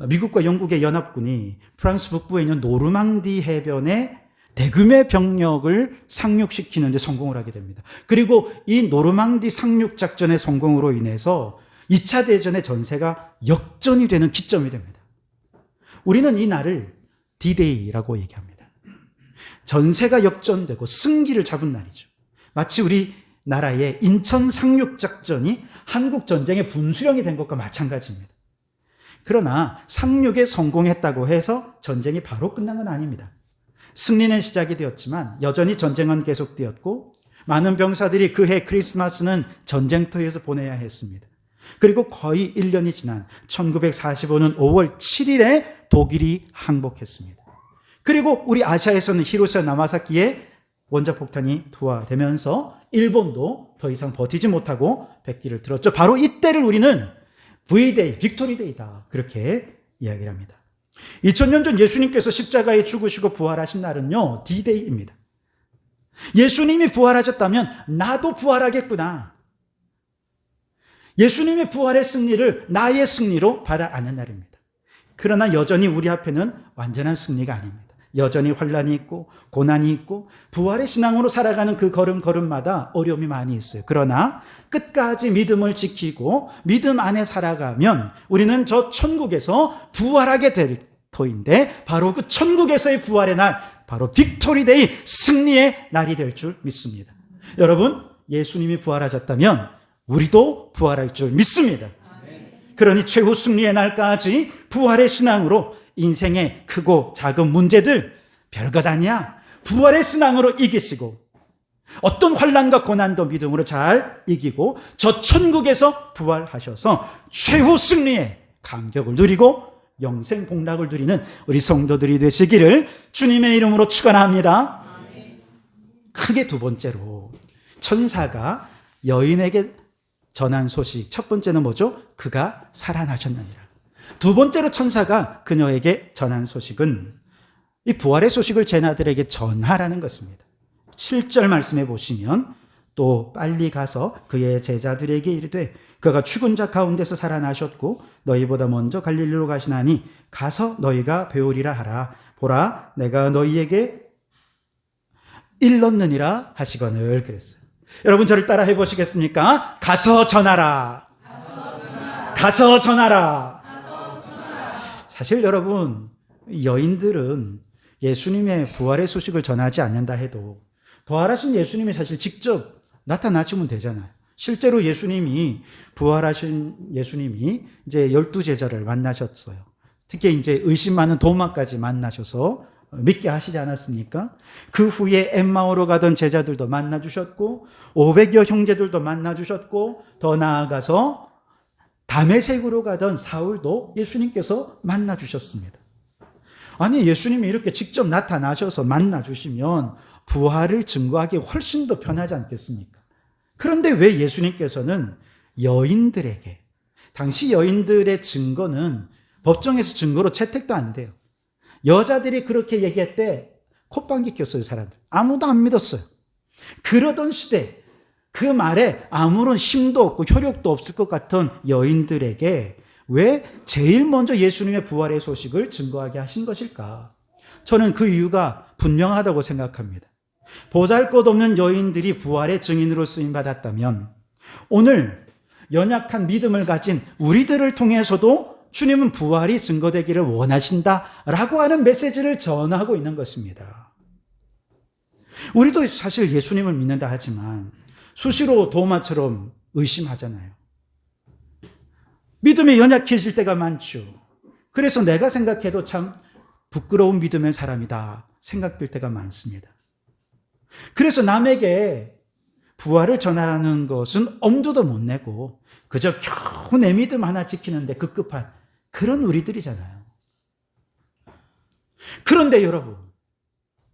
미국과 영국의 연합군이 프랑스 북부에 있는 노르망디 해변에 대규모의 병력을 상륙시키는 데 성공을 하게 됩니다. 그리고 이 노르망디 상륙 작전의 성공으로 인해서 2차 대전의 전세가 역전이 되는 기점이 됩니다. 우리는 이 날을 D-Day라고 얘기합니다. 전세가 역전되고 승기를 잡은 날이죠. 마치 우리나라의 인천 상륙 작전이 한국 전쟁의 분수령이 된 것과 마찬가지입니다. 그러나 상륙에 성공했다고 해서 전쟁이 바로 끝난 건 아닙니다. 승리는 시작이 되었지만 여전히 전쟁은 계속되었고 많은 병사들이 그해 크리스마스는 전쟁터에서 보내야 했습니다. 그리고 거의 1년이 지난 1945년 5월 7일에 독일이 항복했습니다. 그리고 우리 아시아에서는 히로시마 나가사키에 원자폭탄이 투하되면서 일본도 더 이상 버티지 못하고 백기를 들었죠. 바로 이때를 우리는 V-Day, 빅토리데이다 그렇게 이야기를 합니다. 2000년 전 예수님께서 십자가에 죽으시고 부활하신 날은요 D-Day입니다. 예수님이 부활하셨다면 나도 부활하겠구나. 예수님의 부활의 승리를 나의 승리로 받아 안는 날입니다. 그러나 여전히 우리 앞에는 완전한 승리가 아닙니다. 여전히 환난이 있고 고난이 있고 부활의 신앙으로 살아가는 그 걸음걸음마다 어려움이 많이 있어요. 그러나 끝까지 믿음을 지키고 믿음 안에 살아가면 우리는 저 천국에서 부활하게 될 터인데 바로 그 천국에서의 부활의 날, 바로 빅토리데이, 승리의 날이 될 줄 믿습니다. 여러분, 예수님이 부활하셨다면 우리도 부활할 줄 믿습니다. 그러니 최후 승리의 날까지 부활의 신앙으로 인생의 크고 작은 문제들 별것 아니야. 부활의 신앙으로 이기시고 어떤 환난과 고난도 믿음으로 잘 이기고 저 천국에서 부활하셔서 최후 승리의 감격을 누리고 영생 복락을 누리는 우리 성도들이 되시기를 주님의 이름으로 축원합니다. 크게 두 번째로 천사가 여인에게 전한 소식, 첫 번째는 뭐죠? 그가 살아나셨느니라. 두 번째로 천사가 그녀에게 전한 소식은 이 부활의 소식을 제자들에게 전하라는 것입니다. 7절 말씀해 보시면 또 빨리 가서 그의 제자들에게 이르되 그가 죽은 자 가운데서 살아나셨고 너희보다 먼저 갈릴리로 가시나니 가서 너희가 배우리라 하라. 보라 내가 너희에게 일렀느니라 하시거늘 그랬어요. 여러분 저를 따라 해보시겠습니까? 가서 전하라. 가서 전하라. 사실 여러분 여인들은 예수님의 부활의 소식을 전하지 않는다 해도 부활하신 예수님이 사실 직접 나타나시면 되잖아요. 실제로 예수님이 부활하신 예수님이 이제 12제자를 만나셨어요. 특히 이제 의심 많은 도마까지 만나셔서 믿게 하시지 않았습니까? 그 후에 엠마오로 가던 제자들도 만나주셨고 500여 형제들도 만나주셨고 더 나아가서 다메섹으로 가던 사울도 예수님께서 만나주셨습니다. 아니, 예수님이 이렇게 직접 나타나셔서 만나주시면 부활을 증거하기 훨씬 더 편하지 않겠습니까? 그런데 왜 예수님께서는 여인들에게, 당시 여인들의 증거는 법정에서 증거로 채택도 안 돼요. 여자들이 그렇게 얘기했대. 콧방귀 꼈어요, 사람들. 아무도 안 믿었어요. 그러던 시대, 그 말에 아무런 힘도 없고 효력도 없을 것 같은 여인들에게 왜 제일 먼저 예수님의 부활의 소식을 증거하게 하신 것일까? 저는 그 이유가 분명하다고 생각합니다. 보잘것없는 여인들이 부활의 증인으로 쓰임받았다면 오늘 연약한 믿음을 가진 우리들을 통해서도 주님은 부활이 증거되기를 원하신다라고 하는 메시지를 전하고 있는 것입니다. 우리도 사실 예수님을 믿는다 하지만 수시로 도마처럼 의심하잖아요. 믿음이 연약해질 때가 많죠. 그래서 내가 생각해도 참 부끄러운 믿음의 사람이다 생각될 때가 많습니다. 그래서 남에게 부활을 전하는 것은 엄두도 못 내고 그저 겨우 내 믿음 하나 지키는데 급급한 그런 우리들이잖아요. 그런데 여러분,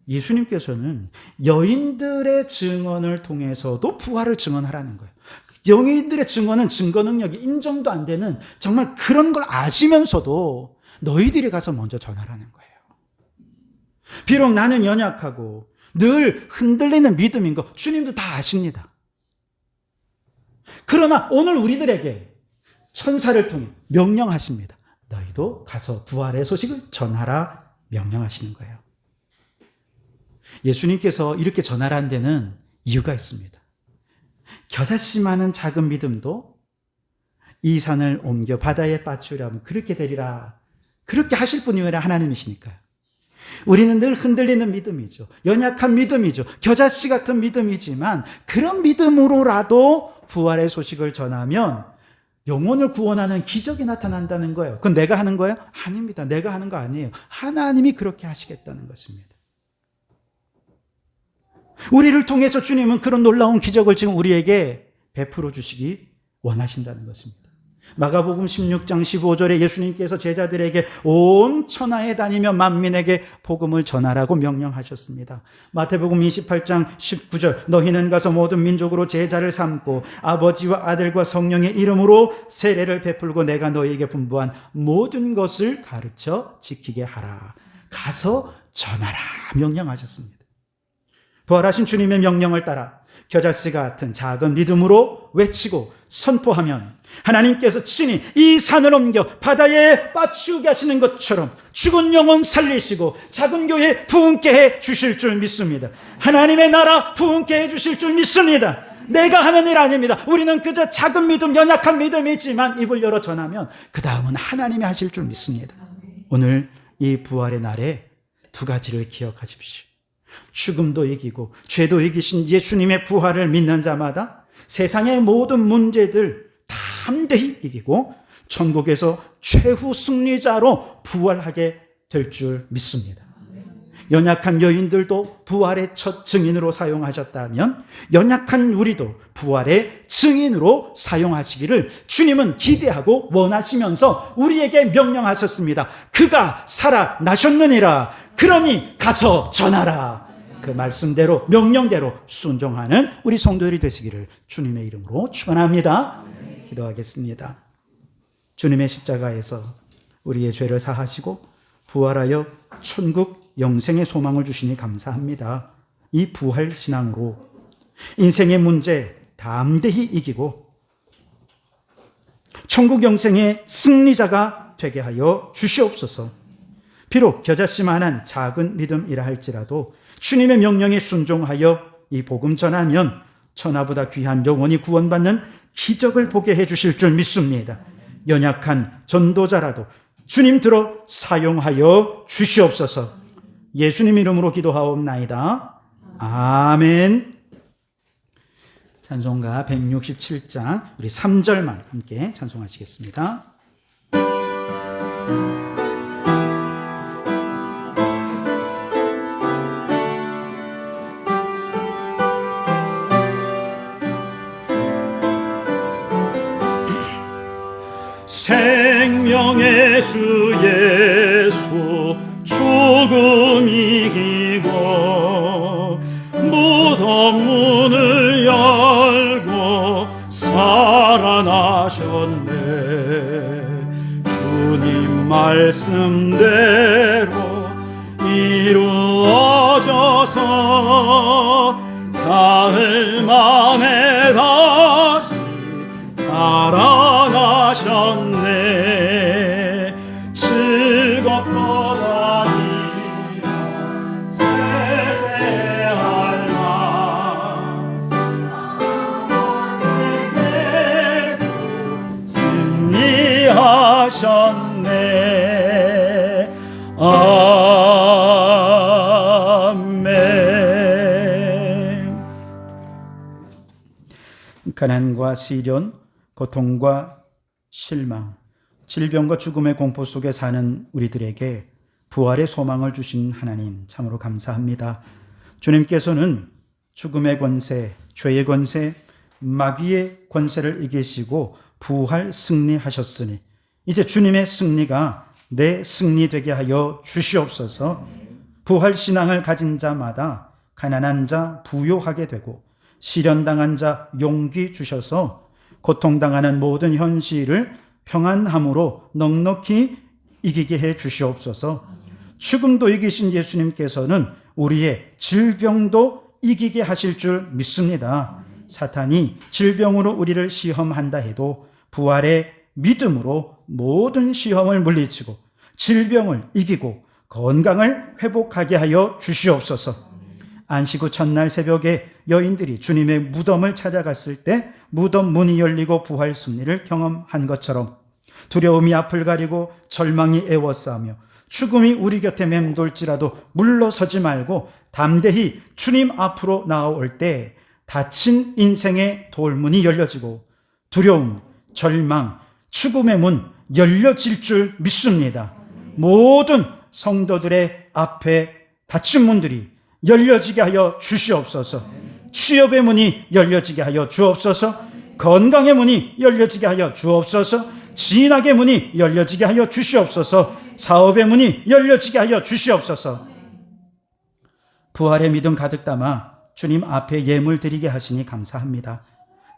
예수님께서는 여인들의 증언을 통해서도 부활을 증언하라는 거예요. 여인들의 증언은 증거 능력이 인정도 안 되는 정말 그런 걸 아시면서도 너희들이 가서 먼저 전하라는 거예요. 비록 나는 연약하고 늘 흔들리는 믿음인 거 주님도 다 아십니다. 그러나 오늘 우리들에게 천사를 통해 명령하십니다. 너희도 가서 부활의 소식을 전하라 명령하시는 거예요. 예수님께서 이렇게 전하라는 데는 이유가 있습니다. 겨자씨만한 작은 믿음도 이 산을 옮겨 바다에 빠뜨리라면 그렇게 되리라. 그렇게 하실 분이 왜 하나님이시니까요. 우리는 늘 흔들리는 믿음이죠. 연약한 믿음이죠. 겨자씨 같은 믿음이지만 그런 믿음으로라도 부활의 소식을 전하면 영혼을 구원하는 기적이 나타난다는 거예요. 그건 내가 하는 거예요? 아닙니다. 내가 하는 거 아니에요. 하나님이 그렇게 하시겠다는 것입니다. 우리를 통해서 주님은 그런 놀라운 기적을 지금 우리에게 베풀어 주시기 원하신다는 것입니다. 마가복음 16장 15절에 예수님께서 제자들에게 온 천하에 다니며 만민에게 복음을 전하라고 명령하셨습니다. 마태복음 28장 19절 너희는 가서 모든 민족으로 제자를 삼고 아버지와 아들과 성령의 이름으로 세례를 베풀고 내가 너희에게 분부한 모든 것을 가르쳐 지키게 하라. 가서 전하라 명령하셨습니다. 부활하신 주님의 명령을 따라 겨자씨 같은 작은 믿음으로 외치고 선포하면 하나님께서 친히 이 산을 옮겨 바다에 빠치우게 하시는 것처럼 죽은 영혼 살리시고 작은 교회 부흥케 해 주실 줄 믿습니다. 하나님의 나라 부흥케 해 주실 줄 믿습니다. 내가 하는 일 아닙니다. 우리는 그저 작은 믿음, 연약한 믿음이지만 입을 열어 전하면 그 다음은 하나님이 하실 줄 믿습니다. 오늘 이 부활의 날에 두 가지를 기억하십시오. 죽음도 이기고 죄도 이기신 예수님의 부활을 믿는 자마다 세상의 모든 문제들 담대히 이기고 천국에서 최후 승리자로 부활하게 될 줄 믿습니다. 연약한 여인들도 부활의 첫 증인으로 사용하셨다면 연약한 우리도 부활의 증인으로 사용하시기를 주님은 기대하고 원하시면서 우리에게 명령하셨습니다. 그가 살아나셨느니라. 그러니 가서 전하라. 그 말씀대로 명령대로 순종하는 우리 성도들이 되시기를 주님의 이름으로 축원합니다. 기도하겠습니다. 주님의 십자가에서 우리의 죄를 사하시고 부활하여 천국 영생의 소망을 주시니 감사합니다. 이 부활 신앙으로 인생의 문제 담대히 이기고 천국 영생의 승리자가 되게 하여 주시옵소서. 비록 겨자씨만한 작은 믿음이라 할지라도 주님의 명령에 순종하여 이 복음 전하면 천하보다 귀한 영혼이 구원받는 기적을 보게 해주실 줄 믿습니다. 연약한 전도자라도 주님 들어 사용하여 주시옵소서. 예수님 이름으로 기도하옵나이다. 아멘. 찬송가 167장 우리 3절만 함께 찬송하시겠습니다. 생명의 주 예수 죽음 이기고 무덤 문을 열고 살아나셨네. 주님 말씀대로 이루어져서 사흘 만에 다시 살아나셨네. 즐겁도다 세세할 만 승리하셨네. 아멘. 가난과 시련, 고통과 실망, 질병과 죽음의 공포 속에 사는 우리들에게 부활의 소망을 주신 하나님 참으로 감사합니다. 주님께서는 죽음의 권세, 죄의 권세, 마귀의 권세를 이기시고 부활 승리하셨으니 이제 주님의 승리가 내 승리 되게 하여 주시옵소서. 부활 신앙을 가진 자마다 가난한 자 부요하게 되고 시련당한 자 용기 주셔서 고통당하는 모든 현실을 평안함으로 넉넉히 이기게 해 주시옵소서. 죽음도 이기신 예수님께서는 우리의 질병도 이기게 하실 줄 믿습니다. 사탄이 질병으로 우리를 시험한다 해도 부활의 믿음으로 모든 시험을 물리치고 질병을 이기고 건강을 회복하게 하여 주시옵소서. 안식 후 첫날 새벽에 여인들이 주님의 무덤을 찾아갔을 때 무덤 문이 열리고 부활 승리를 경험한 것처럼 두려움이 앞을 가리고 절망이 애워싸며 죽음이 우리 곁에 맴돌지라도 물러서지 말고 담대히 주님 앞으로 나아올 때 닫힌 인생의 돌문이 열려지고 두려움, 절망, 죽음의 문 열려질 줄 믿습니다. 모든 성도들의 앞에 닫힌 문들이 열려지게 하여 주시옵소서. 취업의 문이 열려지게 하여 주옵소서. 건강의 문이 열려지게 하여 주옵소서. 진학의 문이 열려지게 하여 주시옵소서. 사업의 문이 열려지게 하여 주시옵소서. 부활의 믿음 가득 담아 주님 앞에 예물 드리게 하시니 감사합니다.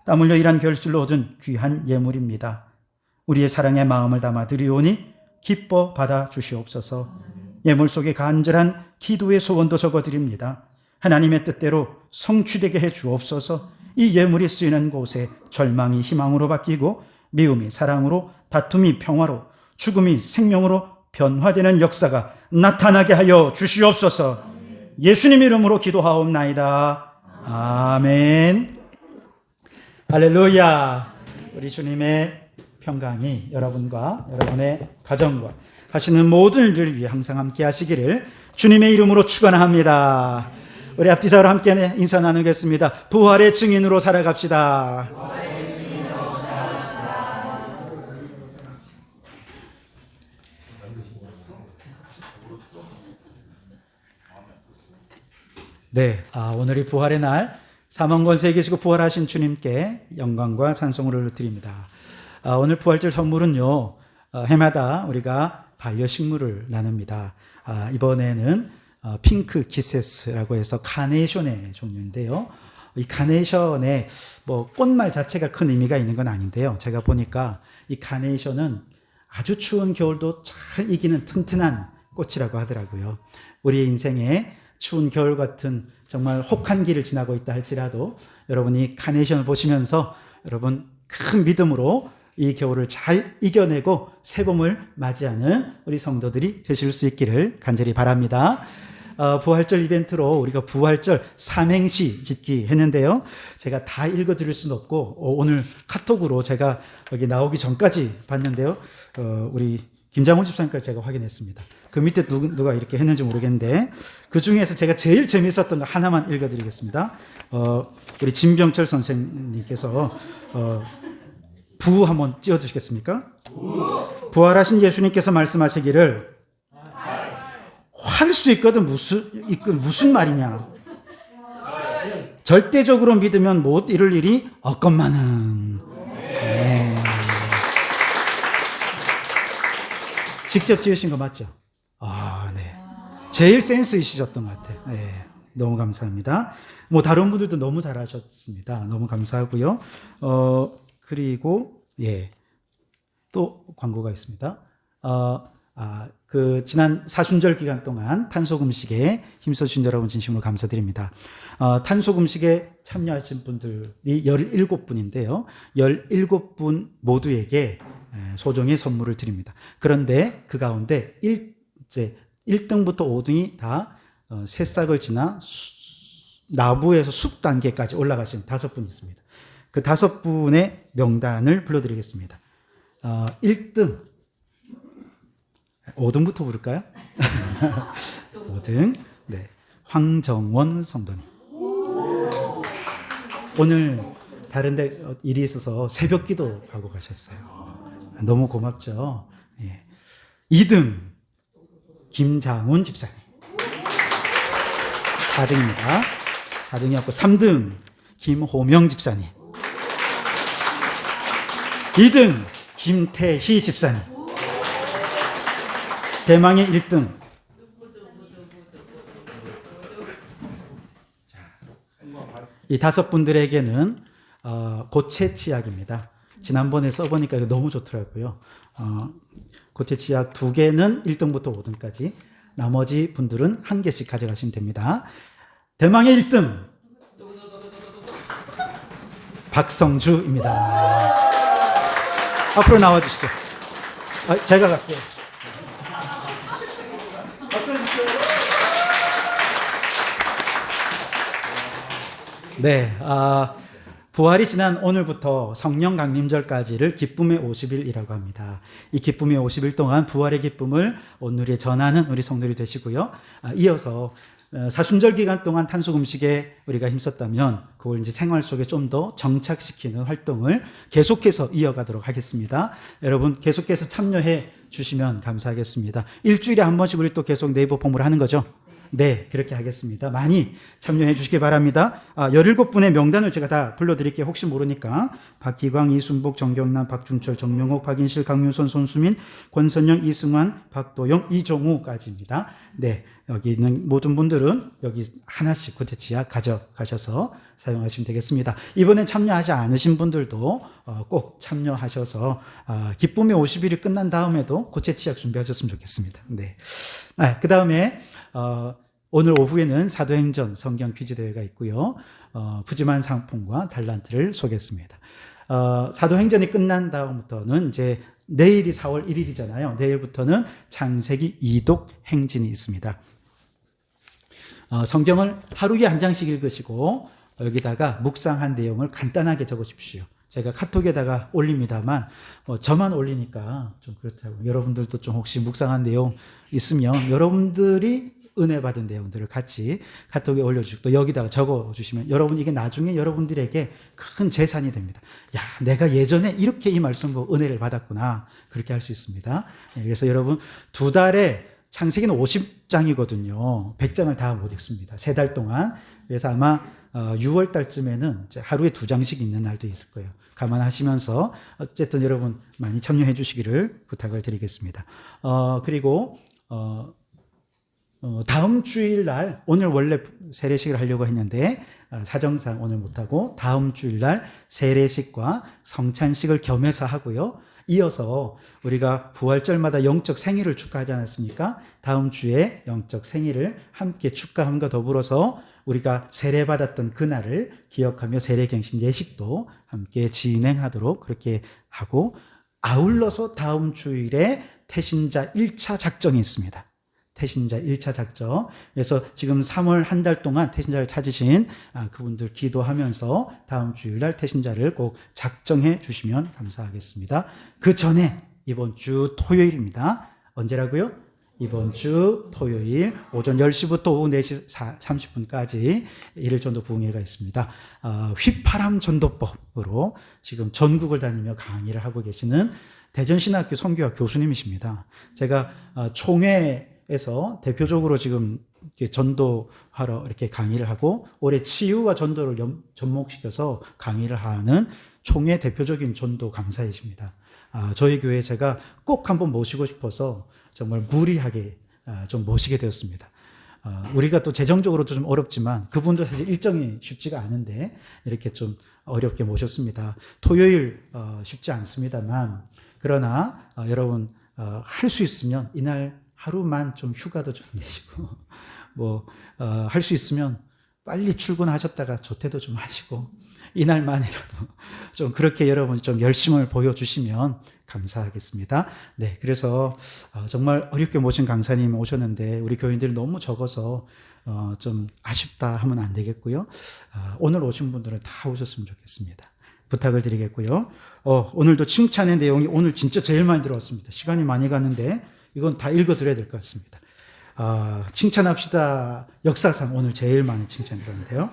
땀 흘려 일한 결실로 얻은 귀한 예물입니다. 우리의 사랑의 마음을 담아 드리오니 기뻐 받아 주시옵소서. 예물 속에 간절한 기도의 소원도 적어드립니다. 하나님의 뜻대로 성취되게 해 주옵소서. 이 예물이 쓰이는 곳에 절망이 희망으로 바뀌고 미움이 사랑으로, 다툼이 평화로, 죽음이 생명으로 변화되는 역사가 나타나게 하여 주시옵소서. 예수님 이름으로 기도하옵나이다. 아멘. 할렐루야. 우리 주님의 평강이 여러분과 여러분의 가정과 하시는 모든 일들을 위해 항상 함께 하시기를 주님의 이름으로 축원합니다. 우리 앞뒤사로 함께 인사 나누겠습니다. 부활의 증인으로 살아갑시다. 네, 오늘이 부활의 날, 사망 권세에 계시고 부활하신 주님께 영광과 찬송을 드립니다. 오늘 부활절 선물은요, 해마다 우리가 반려식물을 나눕니다. 이번에는 핑크 기세스라고 해서 카네이션의 종류인데요. 이 카네이션의 꽃말 자체가 큰 의미가 있는 건 아닌데요. 제가 보니까 이 카네이션은 아주 추운 겨울도 잘 이기는 튼튼한 꽃이라고 하더라고요. 우리의 인생에 추운 겨울 같은 정말 혹한기를 지나고 있다 할지라도 여러분이 카네이션을 보시면서 여러분 큰 믿음으로 이 겨울을 잘 이겨내고 새봄을 맞이하는 우리 성도들이 되실 수 있기를 간절히 바랍니다. 부활절 이벤트로 우리가 부활절 삼행시 짓기 했는데요. 제가 다 읽어드릴 수는 없고 오늘 카톡으로 제가 여기 나오기 전까지 봤는데요. 우리 김장훈 집사님까지 제가 확인했습니다. 그 밑에 누가 이렇게 했는지 모르겠는데 그 중에서 제가 제일 재밌었던 거 하나만 읽어드리겠습니다. 우리 진병철 선생님께서 부 한번 띄워주시겠습니까? 부활하신 예수님께서 말씀하시기를 할 수 있거든 무슨 말이냐? 절대적으로 믿으면 못 이룰 일이 없건만은. 네. 직접 지으신 거 맞죠? 네. 제일 센스 있으셨던 것 같아요. 네, 너무 감사합니다. 뭐 다른 분들도 너무 잘하셨습니다. 너무 감사하고요. 그리고 예, 또 광고가 있습니다. 그 지난 사순절 기간 동안 탄소금식에 힘써주신 여러분 진심으로 감사드립니다. 탄소금식에 참여하신 분들이 17분인데요. 17분 모두에게 소정의 선물을 드립니다. 그런데 그 가운데 1등부터 5등이 다 새싹을 지나 나부에서 숲 단계까지 올라가신 5분이 있습니다. 그 5분의 명단을 불러드리겠습니다. 1등 5등부터 부를까요? 5등 네, 황정원 성도님. 오늘 다른데 일이 있어서 새벽 기도하고 가셨어요. 너무 고맙죠. 예. 2등 김장훈 집사님. 4등입니다. 4등이었고 3등 김호명 집사님. 2등 김태희 집사님. 대망의 1등. 이 5분들에게는 고체 치약입니다. 지난번에 써보니까 이거 너무 좋더라고요. 고체 치약 2개는 1등부터 5등까지, 나머지 분들은 1개씩 가져가시면 됩니다. 대망의 1등 박성주입니다. 앞으로 나와주시죠. 제가 갈게요. 네, 부활이 지난 오늘부터 성령 강림절까지를 기쁨의 50일이라고 합니다. 이 기쁨의 50일 동안 부활의 기쁨을 온누리에 전하는 우리 성도들이 되시고요. 이어서 사순절 기간 동안 탄수금식에 우리가 힘썼다면 그걸 이제 생활 속에 좀 더 정착시키는 활동을 계속해서 이어가도록 하겠습니다. 여러분 계속해서 참여해 주시면 감사하겠습니다. 일주일에 한 번씩 우리 또 계속 네이버 폼을 하는 거죠? 네, 그렇게 하겠습니다. 많이 참여해 주시기 바랍니다. 17분의 명단을 제가 다 불러드릴게요. 혹시 모르니까 박기광, 이순복, 정경남, 박준철, 정명옥, 박인실, 강윤선, 손수민, 권선영, 이승환, 박도영, 이종우까지입니다. 네, 여기 있는 모든 분들은 여기 하나씩 고체 치약 가져가셔서 사용하시면 되겠습니다. 이번에 참여하지 않으신 분들도 꼭 참여하셔서 기쁨의 50일이 끝난 다음에도 고체 치약 준비하셨으면 좋겠습니다. 네. 그 다음에 오늘 오후에는 사도행전 성경 퀴즈 대회가 있고요. 푸짐한 상품과 달란트를 소개했습니다. 사도행전이 끝난 다음부터는 이제 내일이 4월 1일이잖아요. 내일부터는 창세기 이독 행진이 있습니다. 성경을 하루에 한 장씩 읽으시고 여기다가 묵상한 내용을 간단하게 적으십시오. 제가 카톡에다가 올립니다만 저만 올리니까 좀 그렇다고 여러분들도 좀 혹시 묵상한 내용 있으면 여러분들이 은혜 받은 내용들을 같이 카톡에 올려주시고 또 여기다가 적어주시면 여러분 이게 나중에 여러분들에게 큰 재산이 됩니다. 야, 내가 예전에 이렇게 이 말씀 보고 은혜를 받았구나, 그렇게 할 수 있습니다. 그래서 여러분 2달에 창세기는 50장이거든요. 100장을 다 못 읽습니다. 3달 동안. 그래서 아마 6월 달쯤에는 하루에 2장씩 읽는 날도 있을 거예요. 감안하시면서 어쨌든 여러분 많이 참여해 주시기를 부탁을 드리겠습니다. 그리고 다음 주일날, 오늘 원래 세례식을 하려고 했는데 사정상 오늘 못하고 다음 주일날 세례식과 성찬식을 겸해서 하고요. 이어서 우리가 부활절마다 영적 생일을 축하하지 않았습니까? 다음 주에 영적 생일을 함께 축하함과 더불어서 우리가 세례받았던 그날을 기억하며 세례갱신 예식도 함께 진행하도록 그렇게 하고, 아울러서 다음 주일에 태신자 1차 작정이 있습니다. 태신자 1차 작정. 그래서 지금 3월 한 달 동안 태신자를 찾으신 그분들 기도하면서 다음 주일날 태신자를 꼭 작정해 주시면 감사하겠습니다. 그 전에 이번 주 토요일입니다. 언제라고요? 이번 주 토요일 오전 10시부터 오후 4시 30분까지 일일 전도 부흥회가 있습니다. 휘파람 전도법으로 지금 전국을 다니며 강의를 하고 계시는 대전신학교 선교학 교수님이십니다. 제가 총회에서 대표적으로 지금 전도하러 이렇게 강의를 하고 올해 치유와 전도를 접목시켜서 강의를 하는 총회 대표적인 전도 강사이십니다. 저희 교회에 제가 꼭 한번 모시고 싶어서 정말 무리하게 좀 모시게 되었습니다. 우리가 또 재정적으로도 좀 어렵지만 그분도 사실 일정이 쉽지가 않은데 이렇게 좀 어렵게 모셨습니다. 토요일 쉽지 않습니다만 그러나 여러분 할 수 있으면 이날 하루만 좀 휴가도 좀 내시고 뭐 할 수 있으면 빨리 출근하셨다가 조퇴도 좀 하시고 이날만이라도 좀 그렇게 여러분 좀 열심을 보여주시면 감사하겠습니다. 네, 그래서 정말 어렵게 모신 강사님 오셨는데 우리 교인들이 너무 적어서 좀 아쉽다 하면 안 되겠고요. 오늘 오신 분들은 다 오셨으면 좋겠습니다. 부탁을 드리겠고요. 오늘도 칭찬의 내용이 오늘 진짜 제일 많이 들어왔습니다. 시간이 많이 갔는데 이건 다 읽어드려야 될 것 같습니다. 칭찬합시다. 역사상 오늘 제일 많이 칭찬 들었는데요.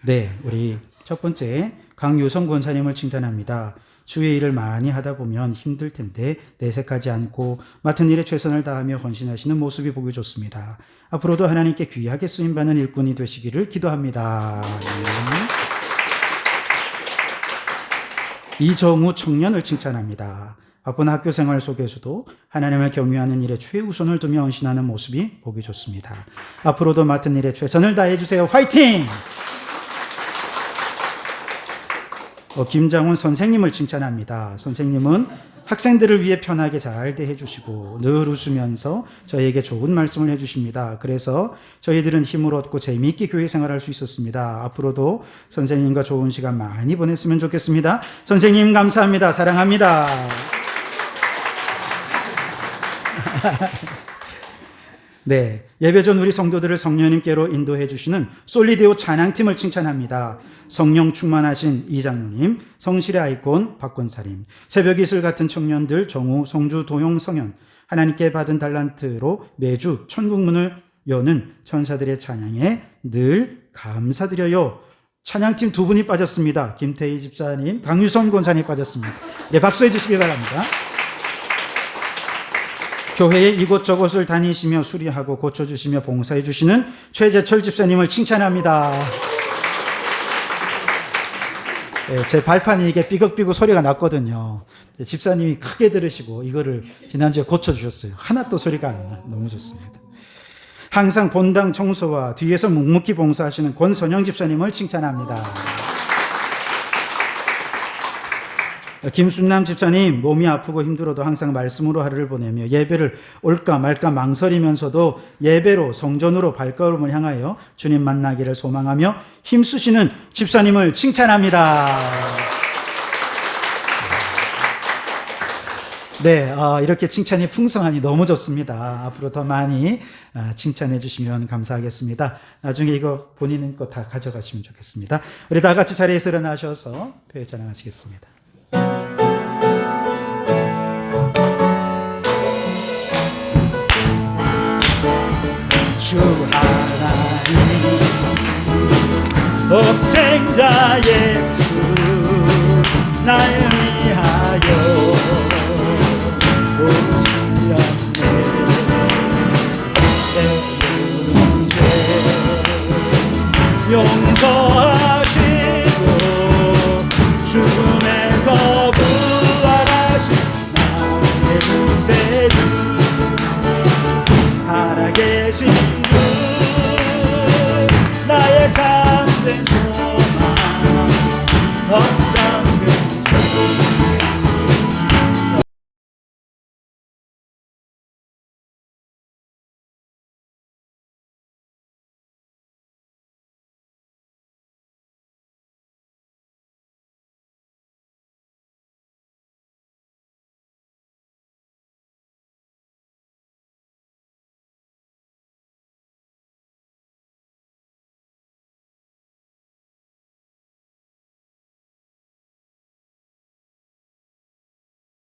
네, 우리 첫 번째 강유성 권사님을 칭찬합니다. 주의 일을 많이 하다 보면 힘들 텐데 내색하지 않고 맡은 일에 최선을 다하며 헌신하시는 모습이 보기 좋습니다. 앞으로도 하나님께 귀하게 쓰임받는 일꾼이 되시기를 기도합니다. 이정우 청년을 칭찬합니다. 바쁜 학교 생활 속에서도 하나님을 경외하는 일에 최우선을 두며 헌신하는 모습이 보기 좋습니다. 앞으로도 맡은 일에 최선을 다해 주세요. 화이팅! 김장훈 선생님을 칭찬합니다. 선생님은 학생들을 위해 편하게 잘 대해주시고 늘 웃으면서 저희에게 좋은 말씀을 해주십니다. 그래서 저희들은 힘을 얻고 재미있게 교회 생활할 수 있었습니다. 앞으로도 선생님과 좋은 시간 많이 보냈으면 좋겠습니다. 선생님 감사합니다. 사랑합니다. 네, 예배 전 우리 성도들을 성령님께로 인도해 주시는 솔리데오 찬양팀을 칭찬합니다. 성령 충만하신 이장로님, 성실의 아이콘 박권사님, 새벽 이슬 같은 청년들 정우, 성주, 도용, 성현, 하나님께 받은 달란트로 매주 천국문을 여는 천사들의 찬양에 늘 감사드려요. 찬양팀 두 분이 빠졌습니다. 김태희 집사님, 강유선 권사님 빠졌습니다. 네, 박수해 주시기 바랍니다. 교회의 이곳저곳을 다니시며 수리하고 고쳐주시며 봉사해 주시는 최재철 집사님을 칭찬합니다. 네, 제 발판이 이게 삐걱삐걱 소리가 났거든요. 집사님이 크게 들으시고 이거를 지난주에 고쳐주셨어요. 하나도 소리가 안 나. 너무 좋습니다. 항상 본당 청소와 뒤에서 묵묵히 봉사하시는 권선영 집사님을 칭찬합니다. 김순남 집사님, 몸이 아프고 힘들어도 항상 말씀으로 하루를 보내며 예배를 올까 말까 망설이면서도 예배로 성전으로 발걸음을 향하여 주님 만나기를 소망하며 힘쓰시는 집사님을 칭찬합니다. 네, 이렇게 칭찬이 풍성하니 너무 좋습니다. 앞으로 더 많이 칭찬해 주시면 감사하겠습니다. 나중에 이거 본인 거 다 가져가시면 좋겠습니다. 우리 다 같이 자리에서 일어나셔서 교회 찬양하시겠습니다. 주 하나님 독생자 예수 날 위하여 오시었네. 내 모든 죄 용서